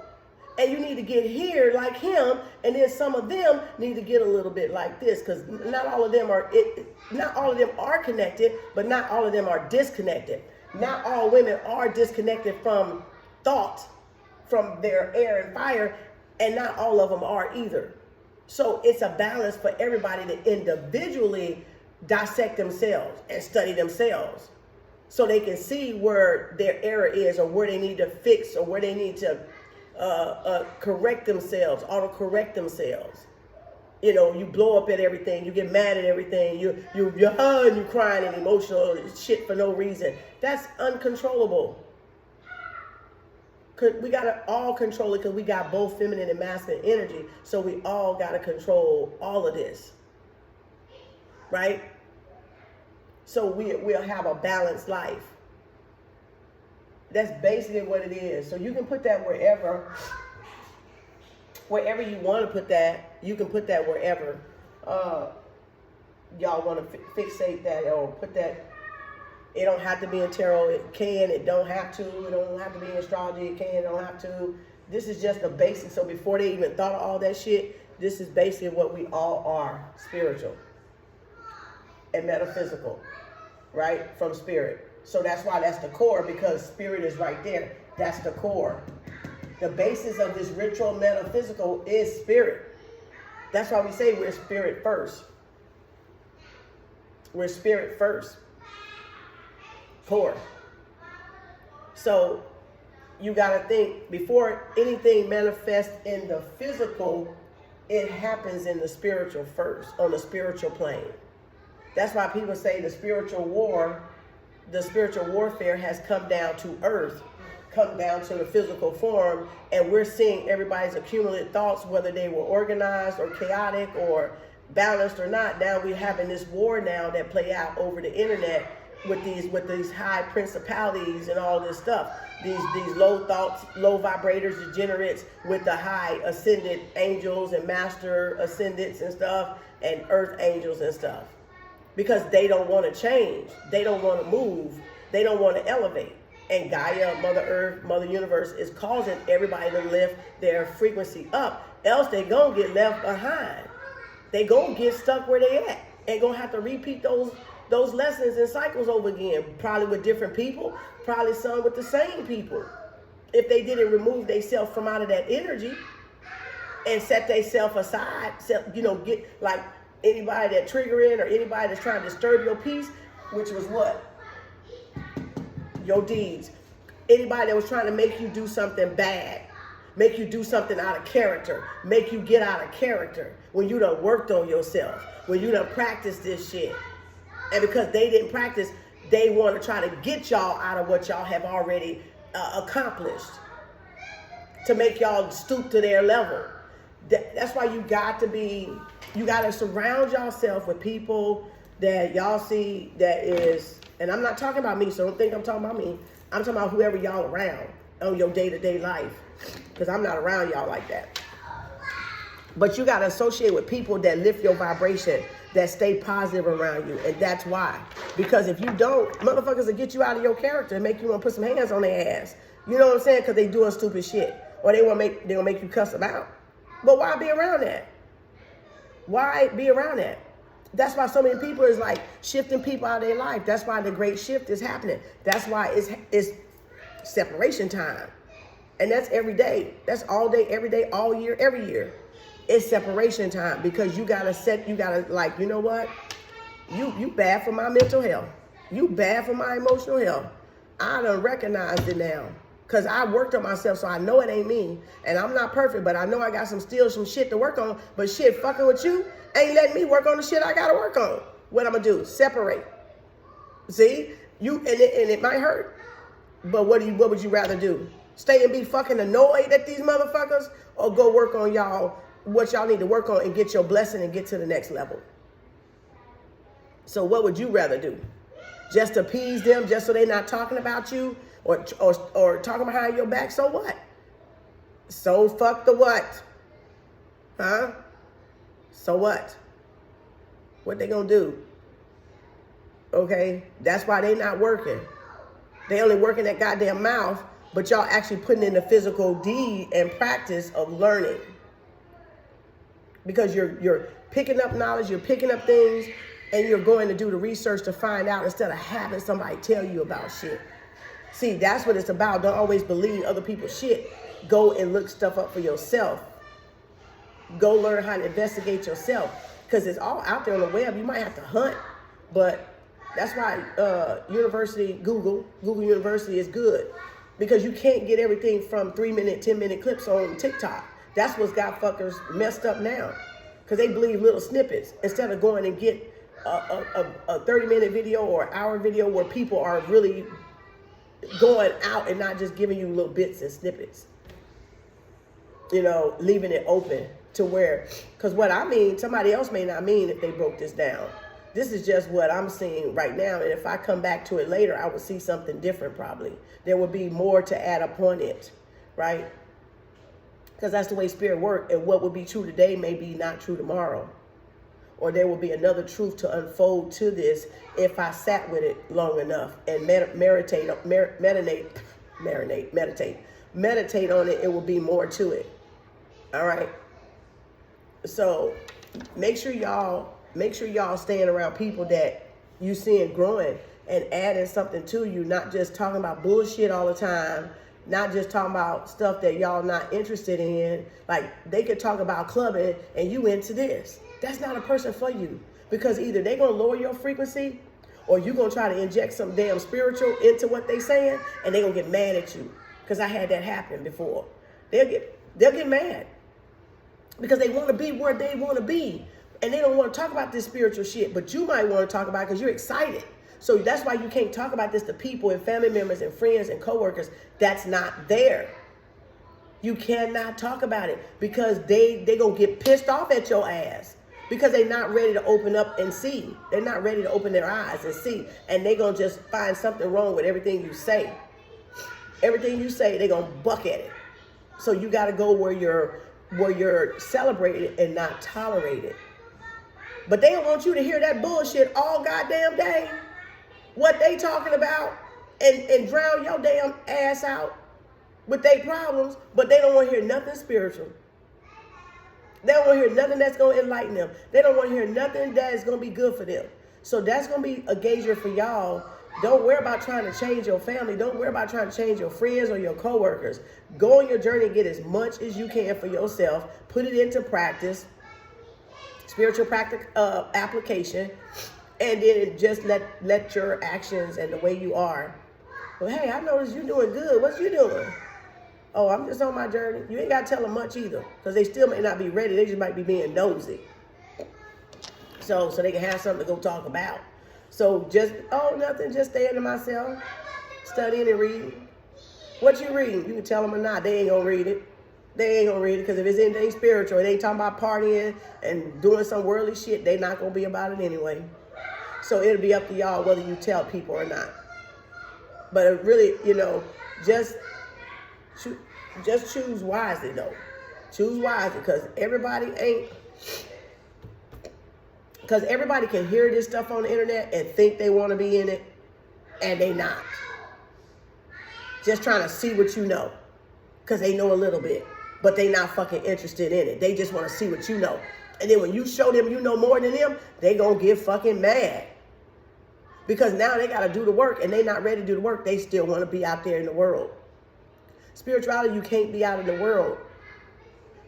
And you need to get here like him, and then some of them need to get a little bit like this, because not all of them are connected, but not all of them are disconnected. Not all women are disconnected from thought, from their air and fire, and not all of them are either. So it's a balance for everybody to individually dissect themselves and study themselves, so they can see where their error is, or where they need to fix, or where they need to correct themselves, auto-correct themselves. You know, you blow up at everything, you get mad at everything, you're and you're crying and emotional shit for no reason. That's uncontrollable. We gotta all control it, because we got both feminine and masculine energy. So we all gotta control all of this, right? So we'll have a balanced life. That's basically what it is. So you can put that wherever you want to put that. You can put that wherever y'all want to fixate that, or put that. It don't have to be in tarot. It can. It don't have to. It don't have to be in astrology. It can. It don't have to. This is just the basic. So before they even thought of all that shit, this is basically what we all are: spiritual and metaphysical, right? From spirit. So that's why that's the core, because spirit is right there. That's the core. The basis of this ritual metaphysical is spirit. That's why we say we're spirit first. We're spirit first. Core. So you got to think, before anything manifests in the physical, it happens in the spiritual first, on the spiritual plane. That's why people say the spiritual warfare has come down to earth, come down to the physical form, and we're seeing everybody's accumulated thoughts, whether they were organized or chaotic or balanced or not. Now we're having this war now that play out over the internet with these high principalities and all this stuff. These low thoughts, low vibrators, degenerates with the high ascended angels and master ascendants and stuff, and earth angels and stuff. Because they don't want to change. They don't want to move. They don't want to elevate. And Gaia, Mother Earth, Mother Universe is causing everybody to lift their frequency up. Else they gonna get left behind. They gonna get stuck where they at. And gonna have to repeat those lessons and cycles over again. Probably with different people. Probably some with the same people. If they didn't remove themselves from out of that energy and set themselves aside, get like anybody that triggering or anybody that's trying to disturb your peace, which was what? Your deeds. Anybody that was trying to make you do something bad, make you do something out of character, make you get out of character, when you done worked on yourself, when you done practiced this shit. And because they didn't practice, they want to try to get y'all out of what y'all have already accomplished, to make y'all stoop to their level. That's why you got to surround yourself with people that y'all see that is, and I'm not talking about me, so don't think I'm talking about me. I'm talking about whoever y'all around on your day-to-day life, because I'm not around y'all like that. But you got to associate with people that lift your vibration, that stay positive around you, and that's why. Because if you don't, motherfuckers will get you out of your character and make you want to put some hands on their ass. You know what I'm saying? Because they doing stupid shit, or they gonna make you cuss them out. But why be around that? Why be around that? That's why so many people is like shifting people out of their life. That's why the great shift is happening. That's why it's separation time. And that's every day. That's all day, every day, all year, every year. It's separation time, because you gotta like, you know what? You bad for my mental health. You bad for my emotional health. I done recognized it now. Because I worked on myself, so I know it ain't me. And I'm not perfect, but I know I got some shit to work on. But shit, fucking with you ain't letting me work on the shit I got to work on. What I'm going to do? Separate. See? And it might hurt. But what would you rather do? Stay and be fucking annoyed at these motherfuckers? Or go work on what y'all need to work on and get your blessing and get to the next level? So what would you rather do? Just appease them, just so they're not talking about you? Or talking behind your back? So what? So fuck the what? Huh? So what? What they gonna do? Okay? That's why they not working. They only working that goddamn mouth, but y'all actually putting in the physical deed and practice of learning. Because you're picking up knowledge, you're picking up things, and you're going to do the research to find out instead of having somebody tell you about shit. See, that's what it's about. Don't always believe other people's shit. Go and look stuff up for yourself. Go learn how to investigate yourself. Because it's all out there on the web. You might have to hunt. But that's why Google University is good. Because you can't get everything from 3-minute, 10-minute clips on TikTok. That's what's got fuckers messed up now. Because they believe little snippets instead of going and get a 30-minute video or an hour video where people are really going out and not just giving you little bits and snippets. You know, leaving it open to where, because what I mean, somebody else may not mean if they broke this down. This is just what I'm seeing right now. And if I come back to it later, I will see something different probably. There will be more to add upon it, right? Because that's the way spirit works. And what will be true today may be not true tomorrow. Or there will be another truth to unfold to this if I sat with it long enough and meditate on it. It will be more to it. All right. So make sure y'all staying around people that you seeing growing and adding something to you, not just talking about bullshit all the time, not just talking about stuff that y'all not interested in. Like they could talk about clubbing and you into this. That's not a person for you, because either they're going to lower your frequency or you're going to try to inject some damn spiritual into what they saying and they're going to get mad at you. Because I had that happen before. They'll get mad because they want to be where they want to be. And they don't want to talk about this spiritual shit, but you might want to talk about it because you're excited. So that's why you can't talk about this to people and family members and friends and coworkers that's not there. You cannot talk about it because they going to get pissed off at your ass. Because they're not ready to open up and see. They're not ready to open their eyes and see. And they're going to just find something wrong with everything you say. Everything you say, they're going to buck at it. So you got to go where you're celebrated and not tolerated. But they don't want you to hear that bullshit all goddamn day. What they talking about and drown your damn ass out with their problems. But they don't want to hear nothing spiritual. They don't want to hear nothing that's going to enlighten them. They don't want to hear nothing that is going to be good for them. So that's going to be a gauger for y'all. Don't worry about trying to change your family. Don't worry about trying to change your friends or your coworkers. Go on your journey and get as much as you can for yourself. Put it into practice, spiritual practice application, and then just let your actions and the way you are. Well, hey, I noticed you doing good. What you doing? Oh, I'm just on my journey. You ain't got to tell them much either, because they still may not be ready. They just might be being nosy. So they can have something to go talk about. So nothing, just staying to myself, studying and reading. What you reading? You can tell them or not. They ain't going to read it. They ain't going to read it, because if it's anything spiritual, they ain't talking about partying and doing some worldly shit, they not going to be about it anyway. So it'll be up to y'all whether you tell people or not. But it really, just choose wisely, though. Choose wisely, because everybody can hear this stuff on the internet and think they want to be in it, and they not. Just trying to see what you know, because they know a little bit, but they not fucking interested in it. They just want to see what you know. And then when you show them you know more than them, they gonna get fucking mad. Because now they got to do the work, and they not ready to do the work. They still want to be out there in the world. Spirituality, you can't be out in the world.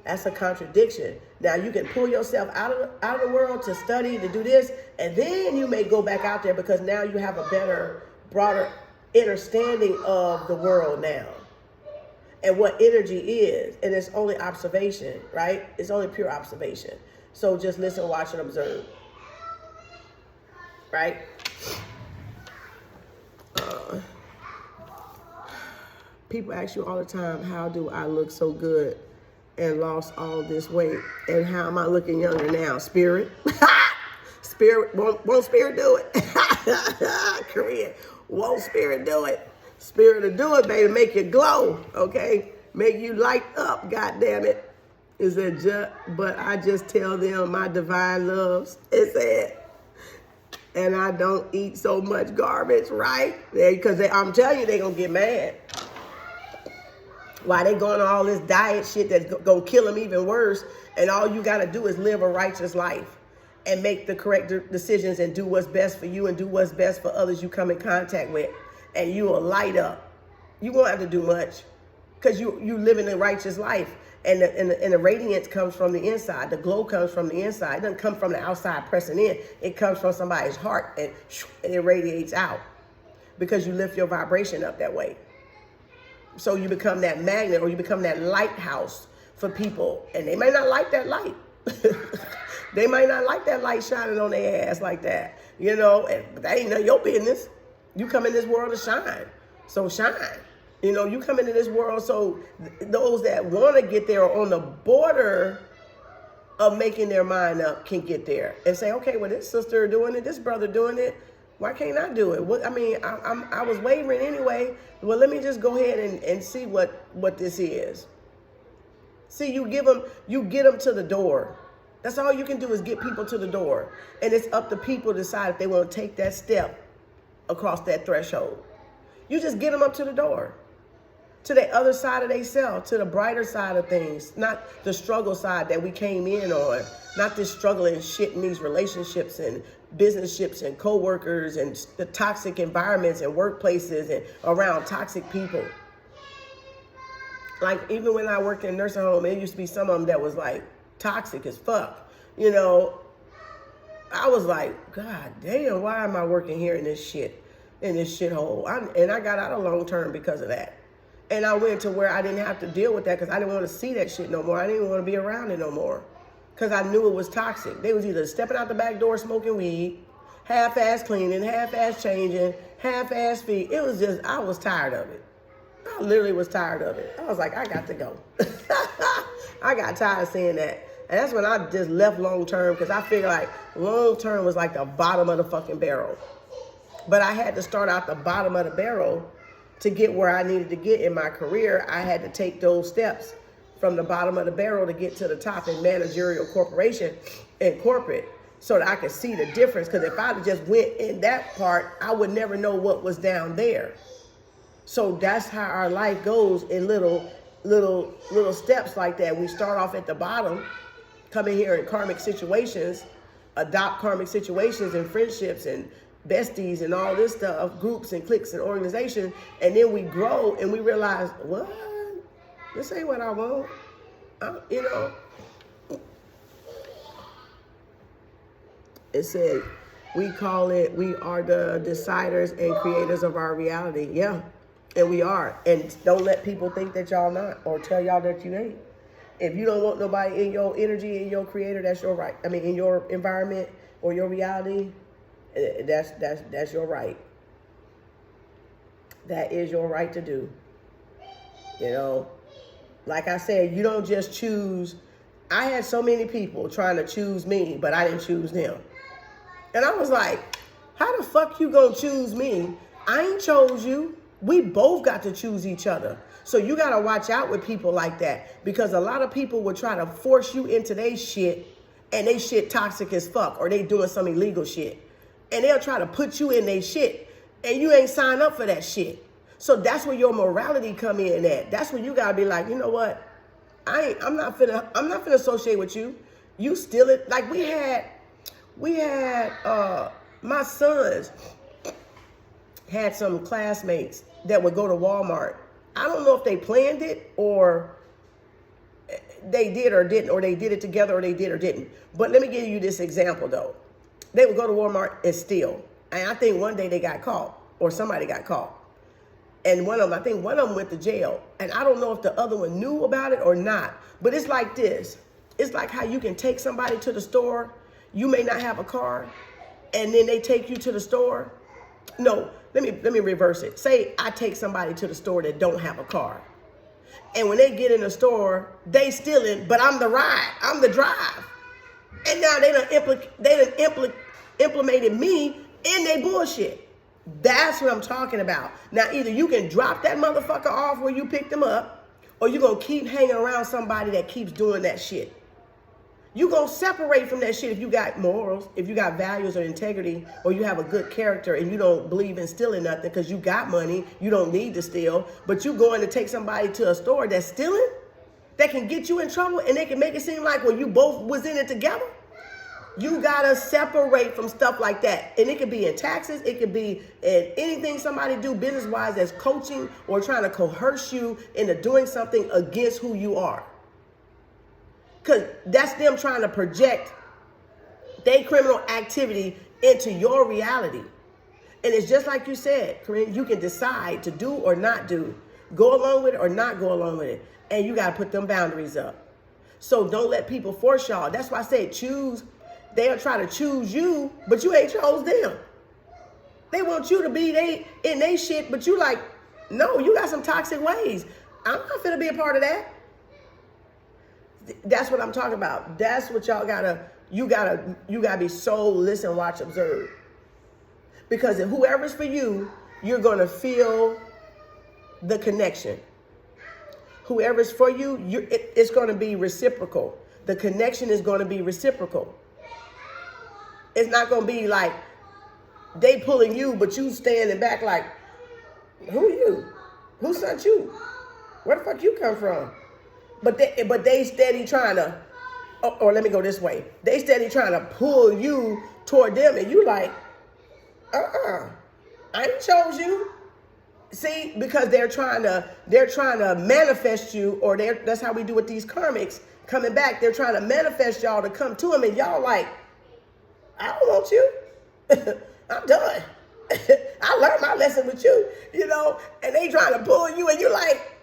That's a contradiction. Now, you can pull yourself out of the world to study, to do this, and then you may go back out there, because now you have a better, broader understanding of the world now and what energy is. And it's only observation, right? It's only pure observation. So just listen, watch, and observe. Right? People ask you all the time, how do I look so good and lost all this weight? And how am I looking younger now? Spirit. Spirit. Won't spirit do it? Korean. Won't spirit do it? Spirit will do it, baby. Make you glow, okay? Make you light up, God damn it. Is it but I just tell them my divine loves. It said, and I don't eat so much garbage, right? Because I'm telling you, they're going to get mad. Why they going on all this diet shit that's going to kill them even worse, and all you got to do is live a righteous life and make the correct decisions and do what's best for you and do what's best for others you come in contact with, and you will light up. You won't have to do much because you living a righteous life. And the radiance comes from the inside. The glow comes from the inside. It doesn't come from the outside pressing in. It comes from somebody's heart and it radiates out because you lift your vibration up that way. So you become that magnet or you become that lighthouse for people. And they may not like that light. They might not like that light shining on their ass like that. You know, but that ain't none of your business. You come in this world to shine. So shine. You know, you come into this world, so those that want to get there or on the border of making their mind up can get there and say, okay, well, this sister doing it, this brother doing it, why can't I do it? What, I mean, I was wavering anyway. Well, let me just go ahead and see what this is. See, you get them to the door. That's all you can do is get people to the door. And it's up to people to decide if they want to take that step across that threshold. You just get them up to the door. To the other side of themselves, to the brighter side of things, not the struggle side that we came in on, not this struggle and shit in these relationships and businesships and co-workers and the toxic environments and workplaces and around toxic people. Like even when I worked in a nursing home, it used to be some of them that was like toxic as fuck. You know, I was like, God damn, why am I working here in this shit, in this shithole? And I got out of long term because of that. And I went to where I didn't have to deal with that because I didn't want to see that shit no more. I didn't want to be around it no more because I knew it was toxic. They was either stepping out the back door smoking weed, half-ass cleaning, half-ass changing, half-ass feed. It was just, I was tired of it. I literally was tired of it. I was like, I got to go. I got tired of seeing that. And that's when I just left long term because I figured like long term was like the bottom of the fucking barrel. But I had to start out the bottom of the barrel to get where I needed to get in my career. I had to take those steps from the bottom of the barrel to get to the top in managerial corporation and corporate so that I could see the difference. Because if I just went in that part, I would never know what was down there. So that's how our life goes in little steps like that. We start off at the bottom, come in here in karmic situations, adopt karmic situations and friendships and besties and all this stuff, groups and cliques and organizations, and then we grow and we realize, what? This ain't what I want. You know. It said, we are the deciders and creators of our reality. Yeah, and we are. And don't let people think that y'all not or tell y'all that you ain't. If you don't want nobody in your energy, in your creator, that's your right. I mean, in your environment or your reality, that's your right. That is your right to do. You know, like I said, you don't just choose. I had so many people trying to choose me, but I didn't choose them. And I was like, how the fuck you gonna choose me? I ain't chose you. We both got to choose each other. So you got to watch out with people like that because a lot of people will try to force you into their shit and they shit toxic as fuck or they doing some illegal shit. And they'll try to put you in their shit and you ain't signed up for that shit. So that's where your morality come in at. That's where you got to be like, you know what? I'm not finna associate with you. You steal it. Like we had my sons had some classmates that would go to Walmart. I don't know if they planned it or they did or didn't, or they did it together or they did or didn't. But let me give you this example though. They would go to Walmart and steal. And I think one day they got caught or somebody got caught. And I think one of them went to jail. And I don't know if the other one knew about it or not. But it's like this. It's like how you can take somebody to the store. You may not have a car. And then they take you to the store. No, let me reverse it. Say I take somebody to the store that don't have a car. And when they get in the store, they stealing, but I'm the ride. I'm the drive. And now they done implemented me in their bullshit. That's what I'm talking about. Now, either you can drop that motherfucker off where you picked them up, or you're going to keep hanging around somebody that keeps doing that shit. You're going to separate from that shit if you got morals, if you got values or integrity, or you have a good character and you don't believe in stealing nothing because you got money, you don't need to steal, but you going to take somebody to a store that's stealing, that can get you in trouble and they can make it seem like, well, you both was in it together. You gotta separate from stuff like that. And it could be in taxes, it could be in anything somebody do business-wise that's coaching or trying to coerce you into doing something against who you are. Because that's them trying to project their criminal activity into your reality. And it's just like you said, Corinne, you can decide to do or not do, go along with it or not go along with it. And you got to put them boundaries up. So don't let people force y'all. That's why I said choose. They'll try to choose you, but you ain't chose them. They want you to be in they shit, but you like, no, you got some toxic ways. I'm not finna be a part of that. That's what I'm talking about. That's what y'all you gotta be so listen, watch, observe. Because if whoever's for you, you're gonna feel the connection. Whoever's for you, it's gonna be reciprocal. The connection is gonna be reciprocal. It's not gonna be like they pulling you, but you standing back like, who are you? Who sent you? Where the fuck you come from? But they steady trying to, or let me go this way. They steady trying to pull you toward them, and you like, I ain't chose you. See, because they're trying to manifest you, or that's how we do with these karmics coming back. They're trying to manifest y'all to come to them, and y'all like, I don't want you. I'm done. I learned my lesson with you, and they trying to pull you, and you're like,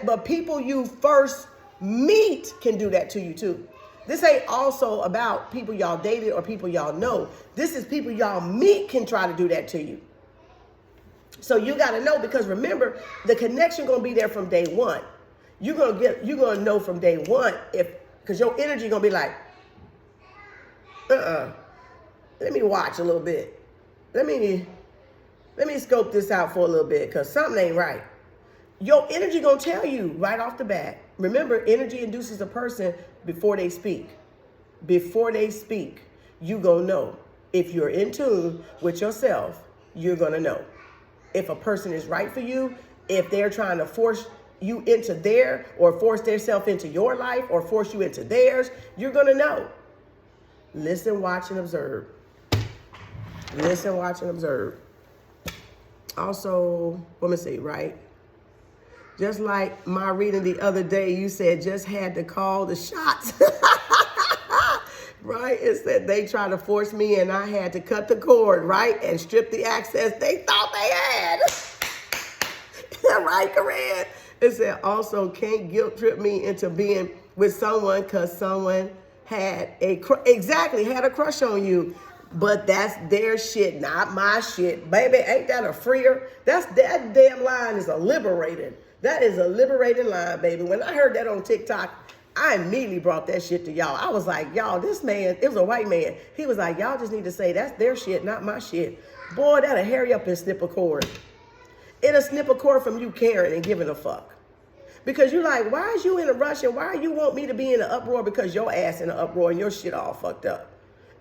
but people you first meet can do that to you too. This ain't also about people y'all dated or people y'all know. This is people y'all meet can try to do that to you. So you got to know, because remember, the connection going to be there from day one. You're going to know from day one because your energy going to be like, let me watch a little bit. Let me scope this out for a little bit, because something ain't right. Your energy gonna tell you right off the bat. Remember, energy induces a person before they speak. Before they speak, you gonna know. If you're in tune with yourself, you're gonna know. If a person is right for you, if they're trying to force you into or force themselves into your life, or force you into theirs, you're gonna know. Listen, watch, and observe. Listen, watch, and observe. Also, let me see, right? Just like my reading the other day, you said just had to call the shots. Right? It said they tried to force me and I had to cut the cord, right? And strip the access they thought they had. Right, Corinne? It said also can't guilt trip me into being with someone because someone had a crush on you. But that's their shit, not my shit. Baby, ain't that a freer? That damn line is a liberating. That is a liberating line, baby. When I heard that on TikTok, I immediately brought that shit to y'all. I was like, y'all, this man, it was a white man. He was like, y'all just need to say that's their shit, not my shit. Boy, that'll hurry up and snip a cord. It'll snip a cord from you caring and giving a fuck. Because you like, why is you in a rush and why you want me to be in an uproar because your ass in an uproar and your shit all fucked up?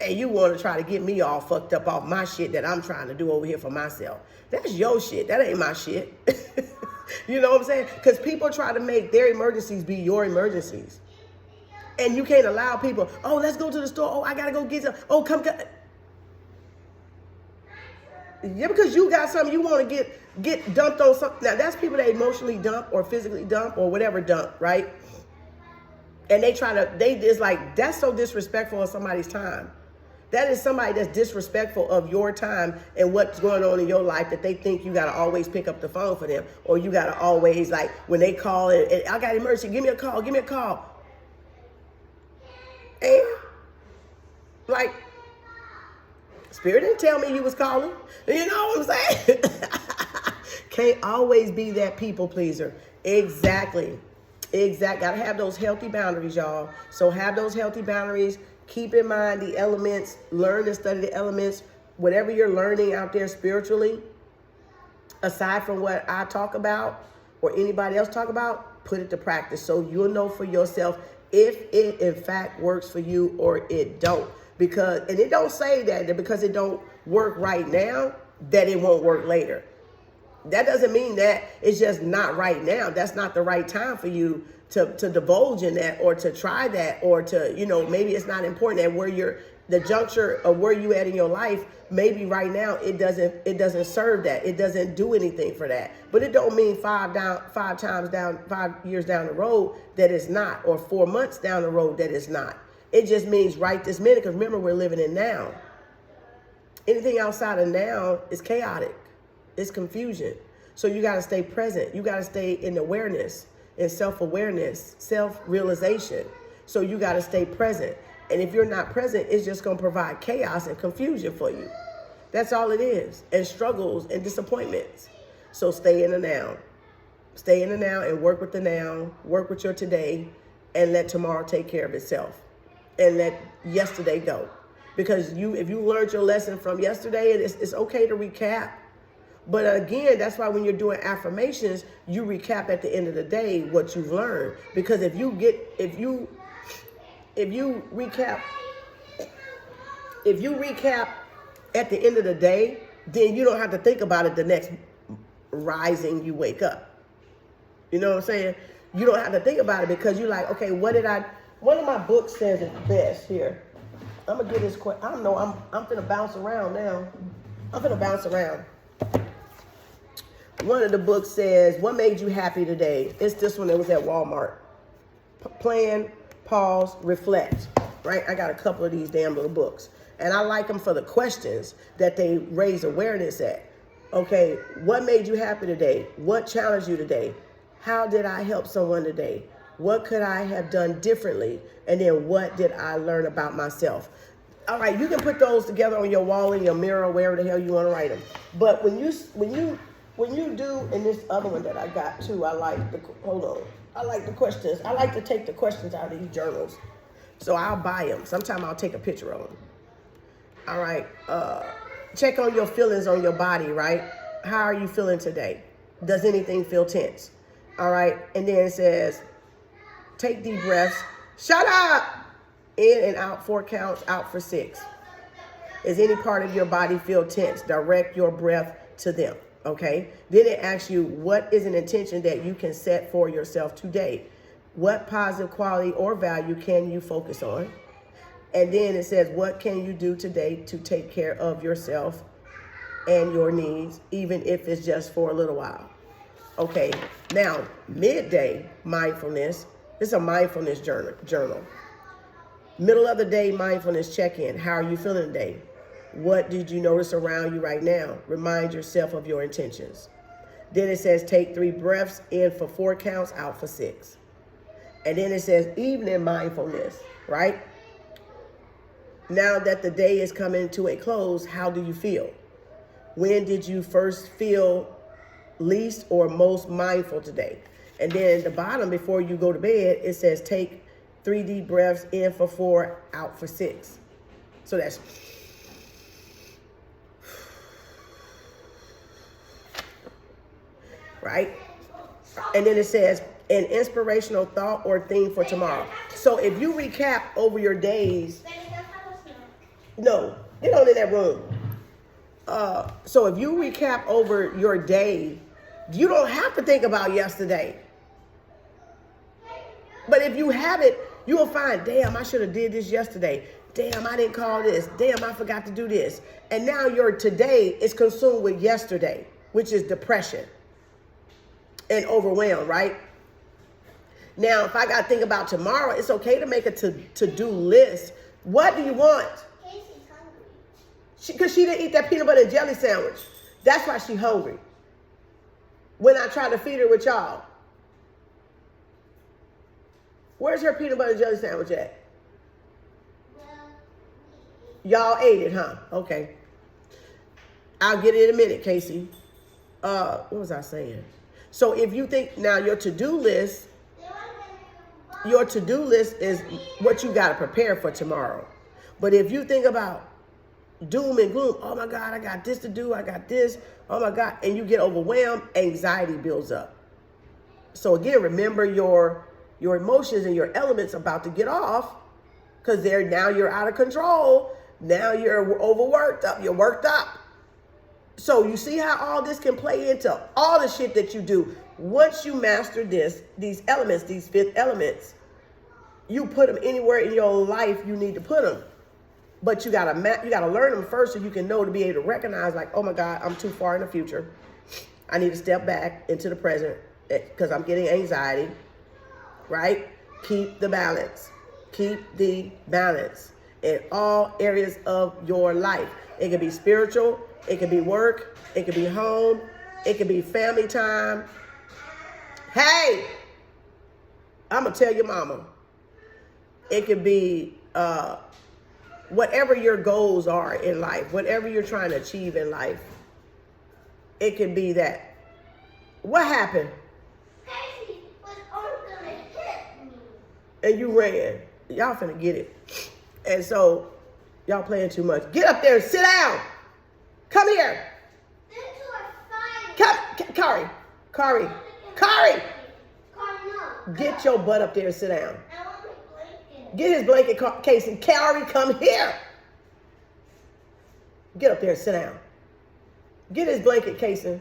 And you want to try to get me all fucked up off my shit that I'm trying to do over here for myself. That's your shit. That ain't my shit. You know what I'm saying? Because people try to make their emergencies be your emergencies. And you can't allow people, oh, let's go to the store. Oh, I got to go get some. Oh, come. Yeah, because you got something you want to get dumped on something. Now, that's people that emotionally dump or physically dump or whatever dump, right? And it's like, that's so disrespectful of somebody's time. That is somebody that's disrespectful of your time and what's going on in your life, that they think you got to always pick up the phone for them, or you got to always, like, when they call and I got an emergency, give me a call. And, like, Spirit didn't tell me you was calling. You know what I'm saying? Can't always be that people pleaser. Exactly. Gotta have those healthy boundaries, y'all. So have those healthy boundaries. Keep in mind the elements. Learn and study the elements. Whatever you're learning out there spiritually, aside from what I talk about or anybody else talk about, put it to practice so you'll know for yourself if it in fact works for you or it don't. And it don't say that because it don't work right now, that it won't work later. That doesn't mean that it's just not right now. That's not the right time for you to divulge in that, or to try that, or to, maybe it's not important at where you're, the juncture of where you at in your life. Maybe right now it doesn't serve that. It doesn't do anything for that. But it don't mean 5 years down the road that it's not, or 4 months down the road that it's not. It just means right this minute, because remember, we're living in now. Anything outside of now is chaotic. It's confusion. So you got to stay present. You got to stay in awareness, in self-awareness, self-realization. So you got to stay present. And if you're not present, it's just going to provide chaos and confusion for you. That's all it is. And struggles and disappointments. So stay in the now. Stay in the now and work with the now. Work with your today, and let tomorrow take care of itself. And let yesterday go. Because if you learned your lesson from yesterday, it's okay to recap. But again, that's why when you're doing affirmations, you recap at the end of the day what you've learned. Because if you recap at the end of the day, then you don't have to think about it the next rising you wake up. You know what I'm saying? You don't have to think about it, because you're like, okay, one of my books says it best here. I'm gonna get this quick. I don't know. I'm finna bounce around now. I'm finna bounce around. One of the books says, "What made you happy today?" It's this one that was at Walmart. Plan, pause, reflect. Right? I got a couple of these damn little books, and I like them for the questions that they raise awareness at. Okay, what made you happy today? What challenged you today? How did I help someone today? What could I have done differently? And then what did I learn about myself? All right, you can put those together on your wall, in your mirror, wherever the hell you want to write them. But when you do, and this other one that I got too, I like the questions. I like to take the questions out of these journals. So I'll buy them. Sometimes I'll take a picture of them. All right, check on your feelings on your body, right? How are you feeling today? Does anything feel tense? All right, and then it says, take deep breaths. Shut up! In and out 4 counts, out for 6. Is any part of your body feel tense? Direct your breath to them, okay? Then it asks you, what is an intention that you can set for yourself today? What positive quality or value can you focus on? And then it says, what can you do today to take care of yourself and your needs, even if it's just for a little while? Okay, now, midday mindfulness. This is a mindfulness journal. Middle of the day mindfulness check-in. How are you feeling today? What did you notice around you right now? Remind yourself of your intentions. Then it says take 3 breaths, in for 4 counts, out for 6. And then it says evening mindfulness, right? Now that the day is coming to a close, how do you feel? When did you first feel least or most mindful today? And then at the bottom, before you go to bed, it says take 3 deep breaths, in for 4, out for 6. So that's right. And then it says an inspirational thought or theme for tomorrow. So if you recap over your days, no, get on in that room. So if you recap over your day, you don't have to think about yesterday. But if you have it, you will find, damn, I should have did this yesterday. Damn, I didn't call this. Damn, I forgot to do this. And now your today is consumed with yesterday, which is depression and overwhelmed, right? Now, if I got to think about tomorrow, it's okay to make a to-do list. What do you want? Casey's hungry. Because she didn't eat that peanut butter and jelly sandwich. That's why she's hungry. When I try to feed her with y'all. Where's her peanut butter and jelly sandwich at? Y'all ate it, huh? Okay. I'll get it in a minute, Casey. What was I saying? So if you think now your to-do list is what you got to prepare for tomorrow. But if you think about doom and gloom, oh my God, I got this to do, I got this, oh my God, and you get overwhelmed, anxiety builds up. So again, remember your emotions and your elements about to get off, because now you're out of control. Now you're overworked up, you're worked up. So you see how all this can play into all the shit that you do. Once you master these elements, these 5th elements, you put them anywhere in your life you need to put them. But you gotta learn them first so you can know to be able to recognize, like, oh my God, I'm too far in the future. I need to step back into the present because I'm getting anxiety, right? Keep the balance. Keep the balance in all areas of your life. It could be spiritual, it could be work, it could be home, it could be family time. Hey, I'm gonna tell your mama. It could be whatever your goals are in life, whatever you're trying to achieve in life. It could be that. What happened? Casey was gonna hit me. And you ran. Y'all finna get it. And so, y'all playing too much. Get up there and sit down. Come here. Them two are fighting. Come, Kari. Car, no. Get your butt up there and sit down. I want my blanket. Get his blanket case and Kari, come here. Get up there and sit down. Get his blanket casing.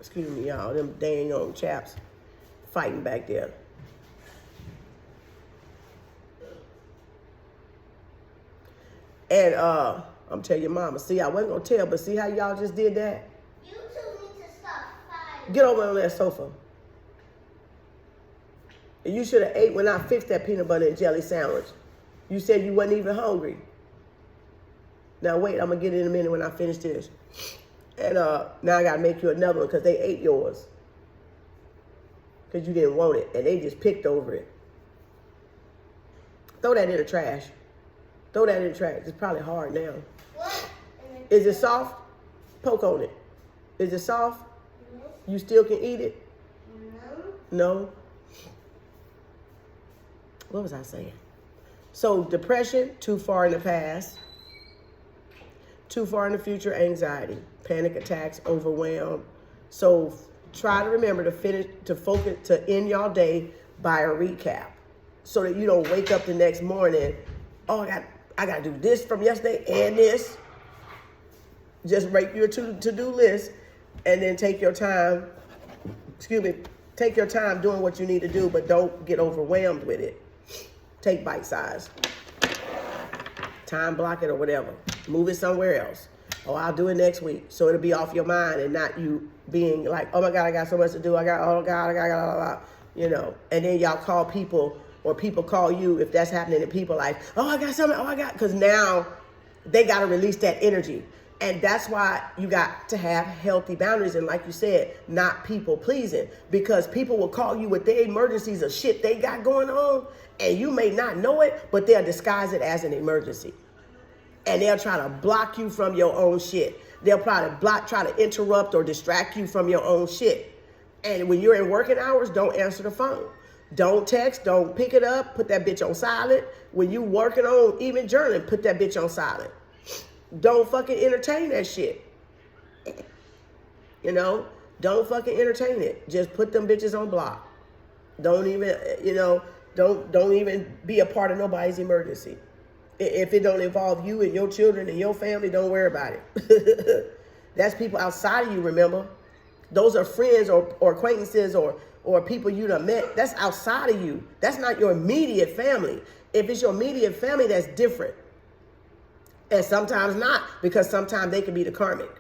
Excuse me, y'all. Them dang old chaps fighting back there. And I'm telling your mama, see, I wasn't gonna tell, but see how y'all just did that? You two need to stop fighting. Get over on that sofa. And you should have ate when I fixed that peanut butter and jelly sandwich. You said you wasn't even hungry. Now wait, I'm gonna get it in a minute when I finish this. And now I gotta make you another one because they ate yours. Because you didn't want it and they just picked over it. Throw that in the trash. Throw that in the trash. It's probably hard now. What? Is it soft? Poke on it. Is it soft? No. You still can eat it? No. No? What was I saying? So depression, too far in the past. Too far in the future, anxiety, panic attacks, overwhelm. So try to remember to end y'all day by a recap so that you don't wake up the next morning, oh, I got to do this from yesterday and this. Just write your to-do list and then take your time, take your time doing what you need to do, but don't get overwhelmed with it. Take bite size. Time block it or whatever. Move it somewhere else. Oh, I'll do it next week. So it'll be off your mind and not you being like, oh my God, I got so much to do. I got, you know. And then y'all call people or people call you if that's happening in people's life. Oh, I got something. Oh, I got, because now they got to release that energy. And that's why you got to have healthy boundaries. And like you said, not people pleasing, because people will call you with their emergencies of shit they got going on. And you may not know it, but they'll disguise it as an emergency. And they'll try to block you from your own shit. They'll probably try to interrupt or distract you from your own shit. And when you're in working hours, don't answer the phone. Don't text, don't pick it up, put that bitch on silent. When you working on even journaling, put that bitch on silent. Don't fucking entertain that shit. You know, don't fucking entertain it. Just put them bitches on block. Don't even, you know, don't even be a part of nobody's emergency. If it don't involve you and your children and your family, don't worry about it. That's people outside of you, remember? Those are friends or acquaintances or people you done met. That's outside of you. That's not your immediate family. If it's your immediate family, that's different. And sometimes not, because sometimes they can be the karmic.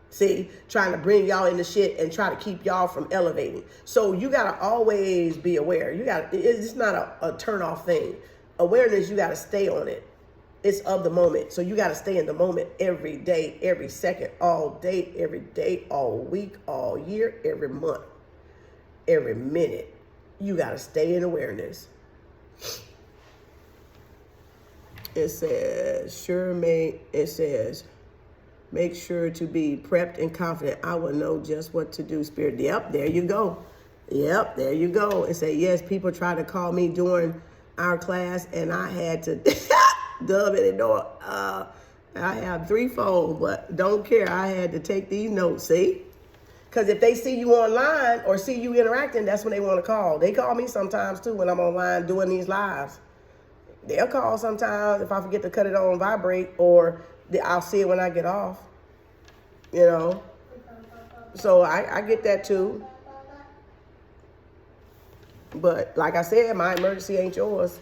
See, trying to bring y'all into shit and try to keep y'all from elevating. So you got to always be aware. It's not a turn off thing. Awareness, you got to stay on it. It's of the moment. So you got to stay in the moment every day, every second, all day, every day, all week, all year, every month, every minute. You got to stay in awareness. It says, make sure to be prepped and confident. I will know just what to do, Spirit. Yep, there you go. Yep, there you go. It said, yes, people tried to call me during our class, and I had to dub it and know. I have 3 phones, but don't care. I had to take these notes, see? Because if they see you online or see you interacting, that's when they want to call. They call me sometimes, too, when I'm online doing these lives. They'll call sometimes if I forget to cut it on vibrate, or I'll see it when I get off, you know. So I get that too. But like I said, my emergency ain't yours.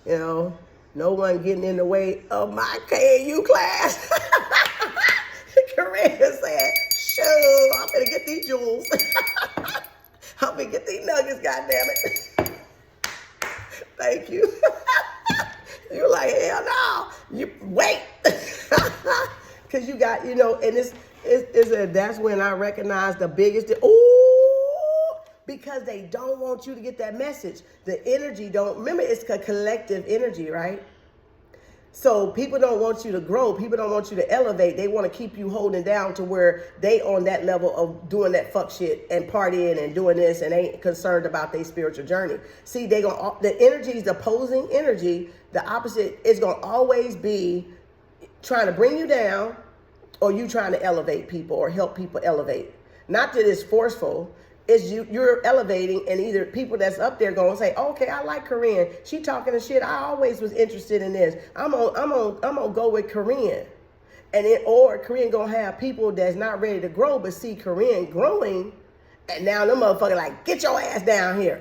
You know, no one getting in the way of my KU class. Corinne said, "Sure, I'm gonna get these jewels. I'm gonna get these nuggets, goddammit." Thank you. You're like, hell no. You wait. Because you got, you know, and that's when I recognize the biggest, because they don't want you to get that message. The energy remember, it's a collective energy, right? So people don't want you to grow. People don't want you to elevate. They want to keep you holding down to where they on that level of doing that fuck shit and partying and doing this and ain't concerned about their spiritual journey. See, the energy is the opposing energy. The opposite is going to always be trying to bring you down, or you trying to elevate people or help people elevate. Not that it's forceful. Is you're elevating, and either people that's up there going to say, okay, I like Corinne. She talking the shit. I always was interested in this. I'm gonna go with Corinne. Or Corinne gonna have people that's not ready to grow, but see Corinne growing, and now them motherfuckers like, get your ass down here.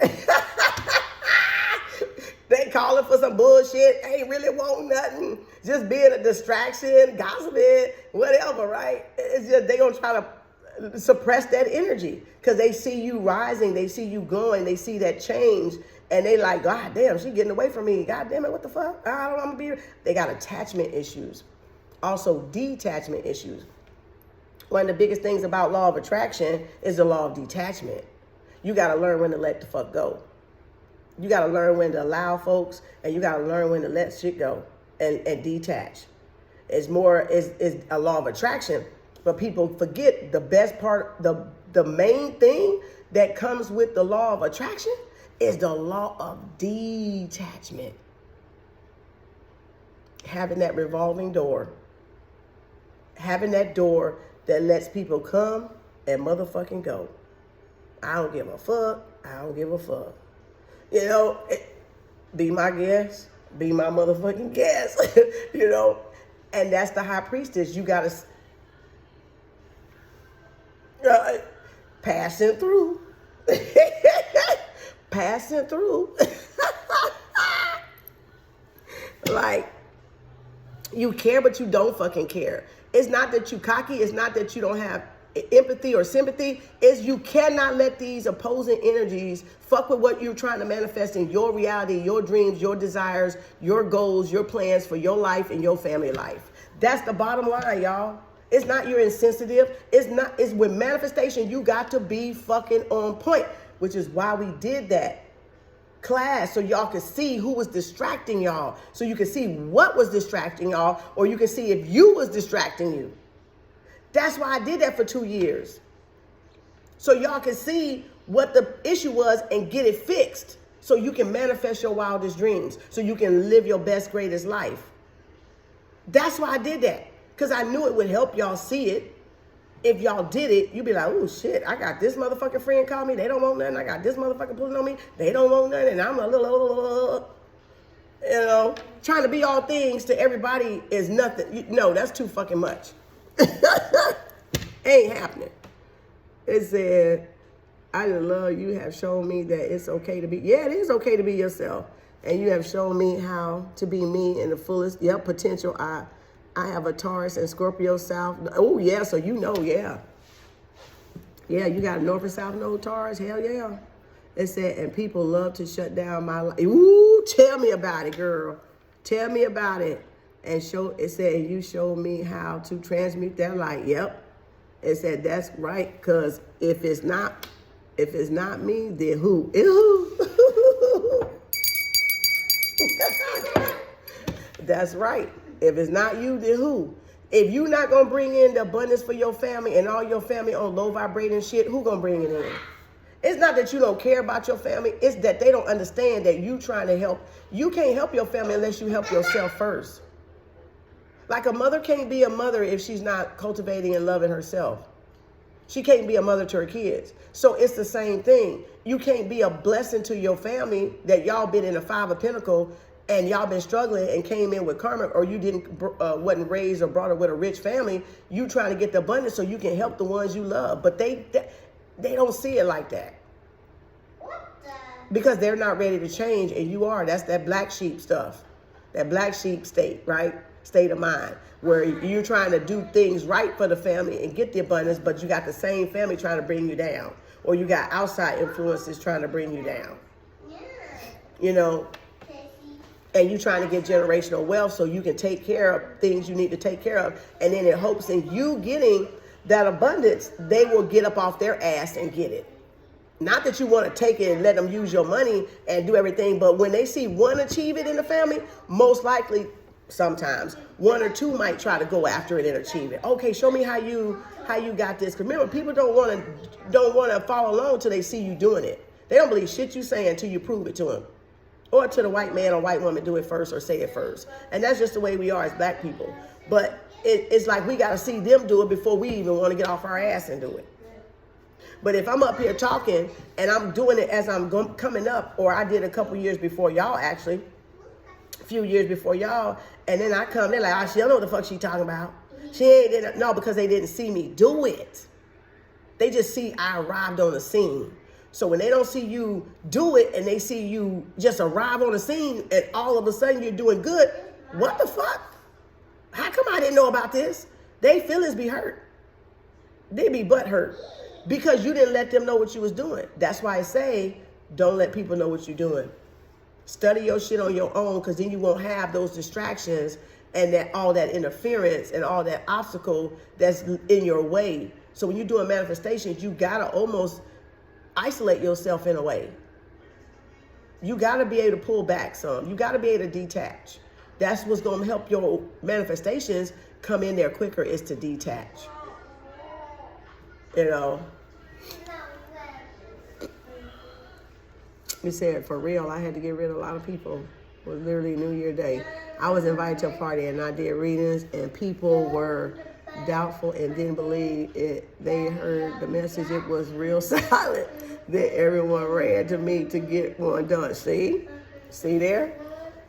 They calling for some bullshit, ain't really want nothing, just being a distraction, gossiping, whatever, right? It's just they gonna try to suppress that energy because they see you rising, they see you going, they see that change, and they like, God damn, she getting away from me. God damn it, what the fuck? I don't want to be here. They got attachment issues, also detachment issues. One of the biggest things about law of attraction is the law of detachment. You got to learn when to let the fuck go. You got to learn when to allow folks, and you got to learn when to let shit go and detach. It's a law of attraction. But people forget the best part, the main thing that comes with the law of attraction is the law of detachment. Having that revolving door. Having that door that lets people come and motherfucking go. I don't give a fuck. I don't give a fuck. You know, be my guest. Be my motherfucking guest. You know, and that's the high priestess. You got to... passing through. Passing through. Like, you care, but you don't fucking care. It's not that you cocky. It's not that you don't have empathy or sympathy. It's you cannot let these opposing energies fuck with what you're trying to manifest in your reality, your dreams, your desires, your goals, your plans for your life and your family life. That's the bottom line, y'all. It's not you're insensitive. It's with manifestation, you got to be fucking on point, which is why we did that class, so y'all could see who was distracting y'all, so you could see what was distracting y'all, or you can see if you was distracting you. That's why I did that for 2 years. So y'all can see what the issue was and get it fixed, so you can manifest your wildest dreams, so you can live your best, greatest life. That's why I did that. Because I knew it would help y'all see it. If y'all did it, you'd be like, oh shit, I got this motherfucking friend call me. They don't want nothing. I got this motherfucker pulling on me. They don't want nothing. And I'm a little, you know, trying to be all things to everybody is nothing. No, that's too fucking much. Ain't happening. It said, I just love you have shown me that it's okay to be. Yeah, it is okay to be yourself. And you have shown me how to be me in the fullest potential. I have a Taurus and Scorpio South. Oh, yeah, so you know, yeah. Yeah, you got a North and South Node Taurus. Hell, yeah. It said, and people love to shut down my life. Ooh, tell me about it, girl. Tell me about it. And it said, you showed me how to transmute that light. Yep. It said, that's right, because if it's not me, then who? Ew. That's right. If it's not you, then who? If you're not going to bring in the abundance for your family and all your family on low vibrating shit, who going to bring it in? It's not that you don't care about your family. It's that they don't understand that you trying to help. You can't help your family unless you help yourself first. Like a mother can't be a mother if she's not cultivating and loving herself. She can't be a mother to her kids. So it's the same thing. You can't be a blessing to your family that y'all been in the Five of Pentacles and y'all been struggling and came in with karma, or you wasn't raised or brought up with a rich family, you trying to get the abundance so you can help the ones you love. But they don't see it like that. Because they're not ready to change, and you are. That's that black sheep stuff. That black sheep state, right? State of mind, where you're trying to do things right for the family and get the abundance, but you got the same family trying to bring you down. Or you got outside influences trying to bring you down. You know? And you trying to get generational wealth so you can take care of things you need to take care of. And then in hopes in you getting that abundance, they will get up off their ass and get it. Not that you want to take it and let them use your money and do everything, but when they see one achieve it in the family, most likely, sometimes, one or two might try to go after it and achieve it. Okay, show me how you got this. Because remember, people don't want to follow along till they see you doing it. They don't believe shit you say until you prove it to them. Or to the white man or white woman, do it first or say it first. And that's just the way we are as black people. But it's like we got to see them do it before we even want to get off our ass and do it. But if I'm up here talking and I'm doing it as I'm coming up, or I did a couple years before y'all, actually, a few years before y'all, and then I come, they're like, oh, she don't know what the fuck she talking about. She ain't, no, because they didn't see me do it. They just see I arrived on the scene. So when they don't see you do it and they see you just arrive on the scene and all of a sudden you're doing good, what the fuck? How come I didn't know about this? They feelings be hurt. They be butt hurt. Because you didn't let them know what you was doing. That's why I say, don't let people know what you're doing. Study your shit on your own, because then you won't have those distractions and all that interference and all that obstacle that's in your way. So when you're doing manifestations, you gotta almost isolate yourself in a way. You gotta be able to pull back some. You gotta be able to detach. That's what's gonna help your manifestations come in there quicker, is to detach. You know, you said for real, I had to get rid of a lot of people. It was literally New Year Day. I was invited to a party and I did readings, and people were doubtful and didn't believe it. They heard the message. It was real silent. Then everyone ran to me to get one done. See there?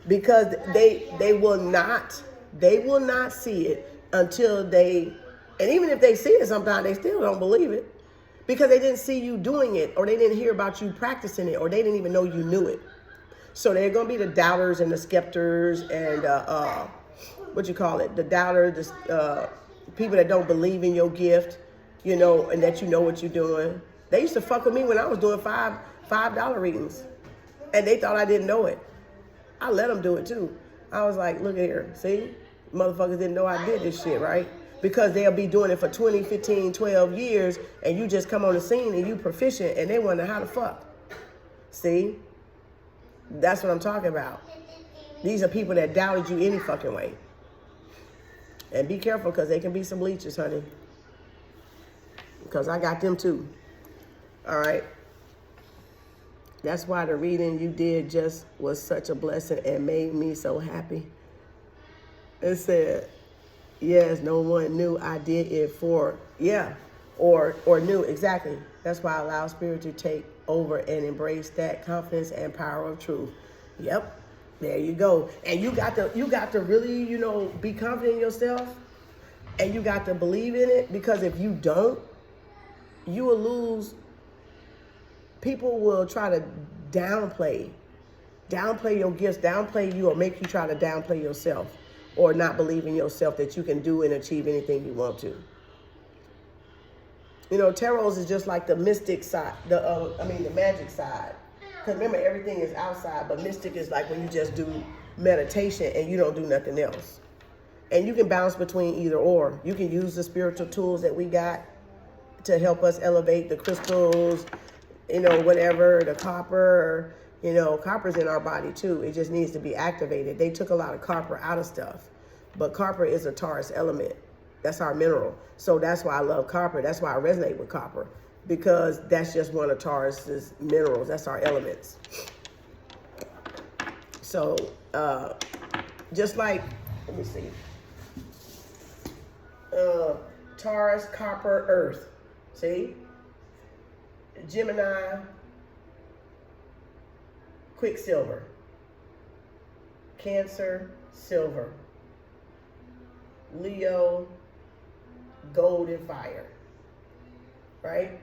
Because they will not see it until they. And even if they see it, sometimes they still don't believe it, because they didn't see you doing it, or they didn't hear about you practicing it, or they didn't even know you knew it. So they're going to be the doubters and the skepters and the doubters, people that don't believe in your gift, you know, and that you know what you're doing. They used to fuck with me when I was doing $5 readings, and they thought I didn't know it. I let them do it too. I was like, look at here, see, motherfuckers didn't know I did this shit, right? Because they'll be doing it for 20, 15, 12 years, and you just come on the scene and you proficient, and they wonder how the fuck. See? That's what I'm talking about. These are people that doubted you any fucking way. And be careful, because they can be some bleachers, honey. Because I got them too. All right? That's why the reading you did just was such a blessing and made me so happy. It said, yes, no one knew I did it for, or knew, exactly. That's why I allow spirit to take over and embrace that confidence and power of truth. Yep, there you go. And you got to really, you know, be confident in yourself, and you got to believe in it, because if you don't, you will lose. People will try to downplay your gifts, downplay you, or make you try to downplay yourself, or not believe in yourself that you can do and achieve anything you want to. You know, tarot is just like the mystic side, the magic side. Because remember, everything is outside, but mystic is like when you just do meditation and you don't do nothing else. And you can bounce between either or. You can use the spiritual tools that we got to help us elevate, the crystals, you know, whatever, the copper. You know, copper's in our body too. It just needs to be activated. They took a lot of copper out of stuff, but copper is a Taurus element. That's our mineral. So that's why I love copper. That's why I resonate with copper, because that's just one of Taurus's minerals. That's our elements. So just like, let me see, Taurus, copper, earth. See? Gemini, Quicksilver, Cancer, silver. Leo, gold and fire. Right?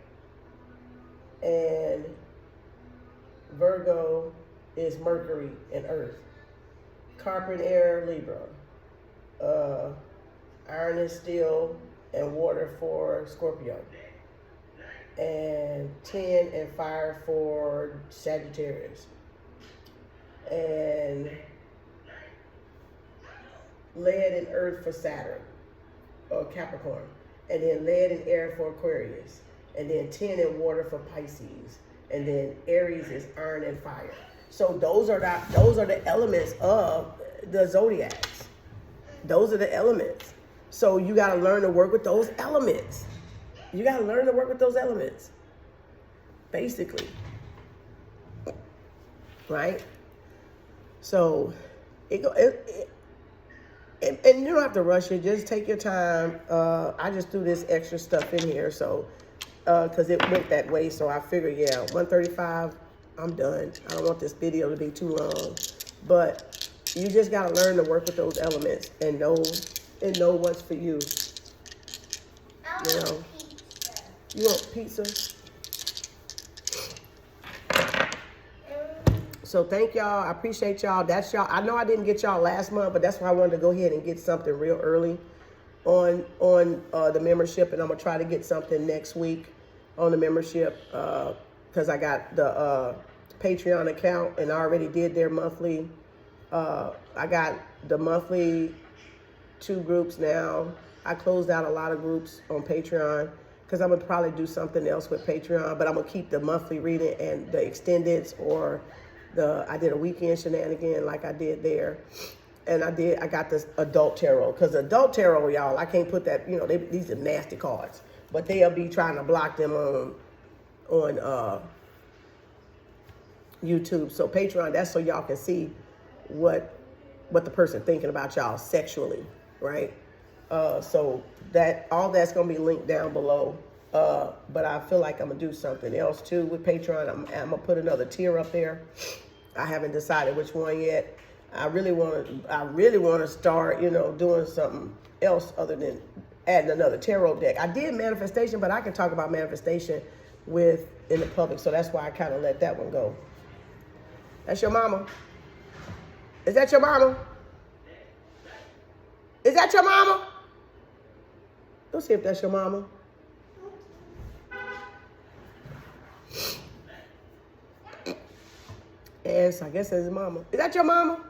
And Virgo is Mercury and Earth. Carpet, air, Libra. Iron and steel and water for Scorpio. And 10 and fire for Sagittarius. And lead and earth for Saturn or Capricorn. And then lead and air for Aquarius. And then 10 and water for Pisces. And then Aries is iron and fire. So those are the elements of the zodiacs. Those are the elements. So you got to learn to work with those elements. You got to learn to work with those elements. Basically. Right? So, and you don't have to rush it. Just take your time. I just threw this extra stuff in here. So, because it went that way. So I figured, yeah, 135, I'm done. I don't want this video to be too long. But you just got to learn to work with those elements and know what's for you. You know. You want pizza? So thank y'all. I appreciate y'all. That's y'all. I know I didn't get y'all last month, but that's why I wanted to go ahead and get something real early on the membership, and I'm gonna try to get something next week on the membership because I got the Patreon account and I already did their monthly. I got the monthly 2 groups now. I closed out a lot of groups on Patreon because I'm gonna probably do something else with Patreon, but I'm gonna keep the monthly reading and the extendeds, or I did a weekend shenanigan like I did there. And I got this adult tarot, because adult tarot, y'all, I can't put that, these are nasty cards, but they'll be trying to block them on YouTube. So Patreon, that's so y'all can see what the person thinking about y'all sexually, right? So all that's gonna be linked down below. But I feel like I'm gonna do something else too with Patreon. I'm gonna put another tier up there. I haven't decided which one yet. I really want to start, doing something else other than adding another tarot deck. I did manifestation, but I can talk about manifestation in the public, so that's why I kind of let that one go. That's your mama. Is that your mama? Is that your mama? Let's see if that's your mama. Yes, I guess that's his mama. Is that your mama?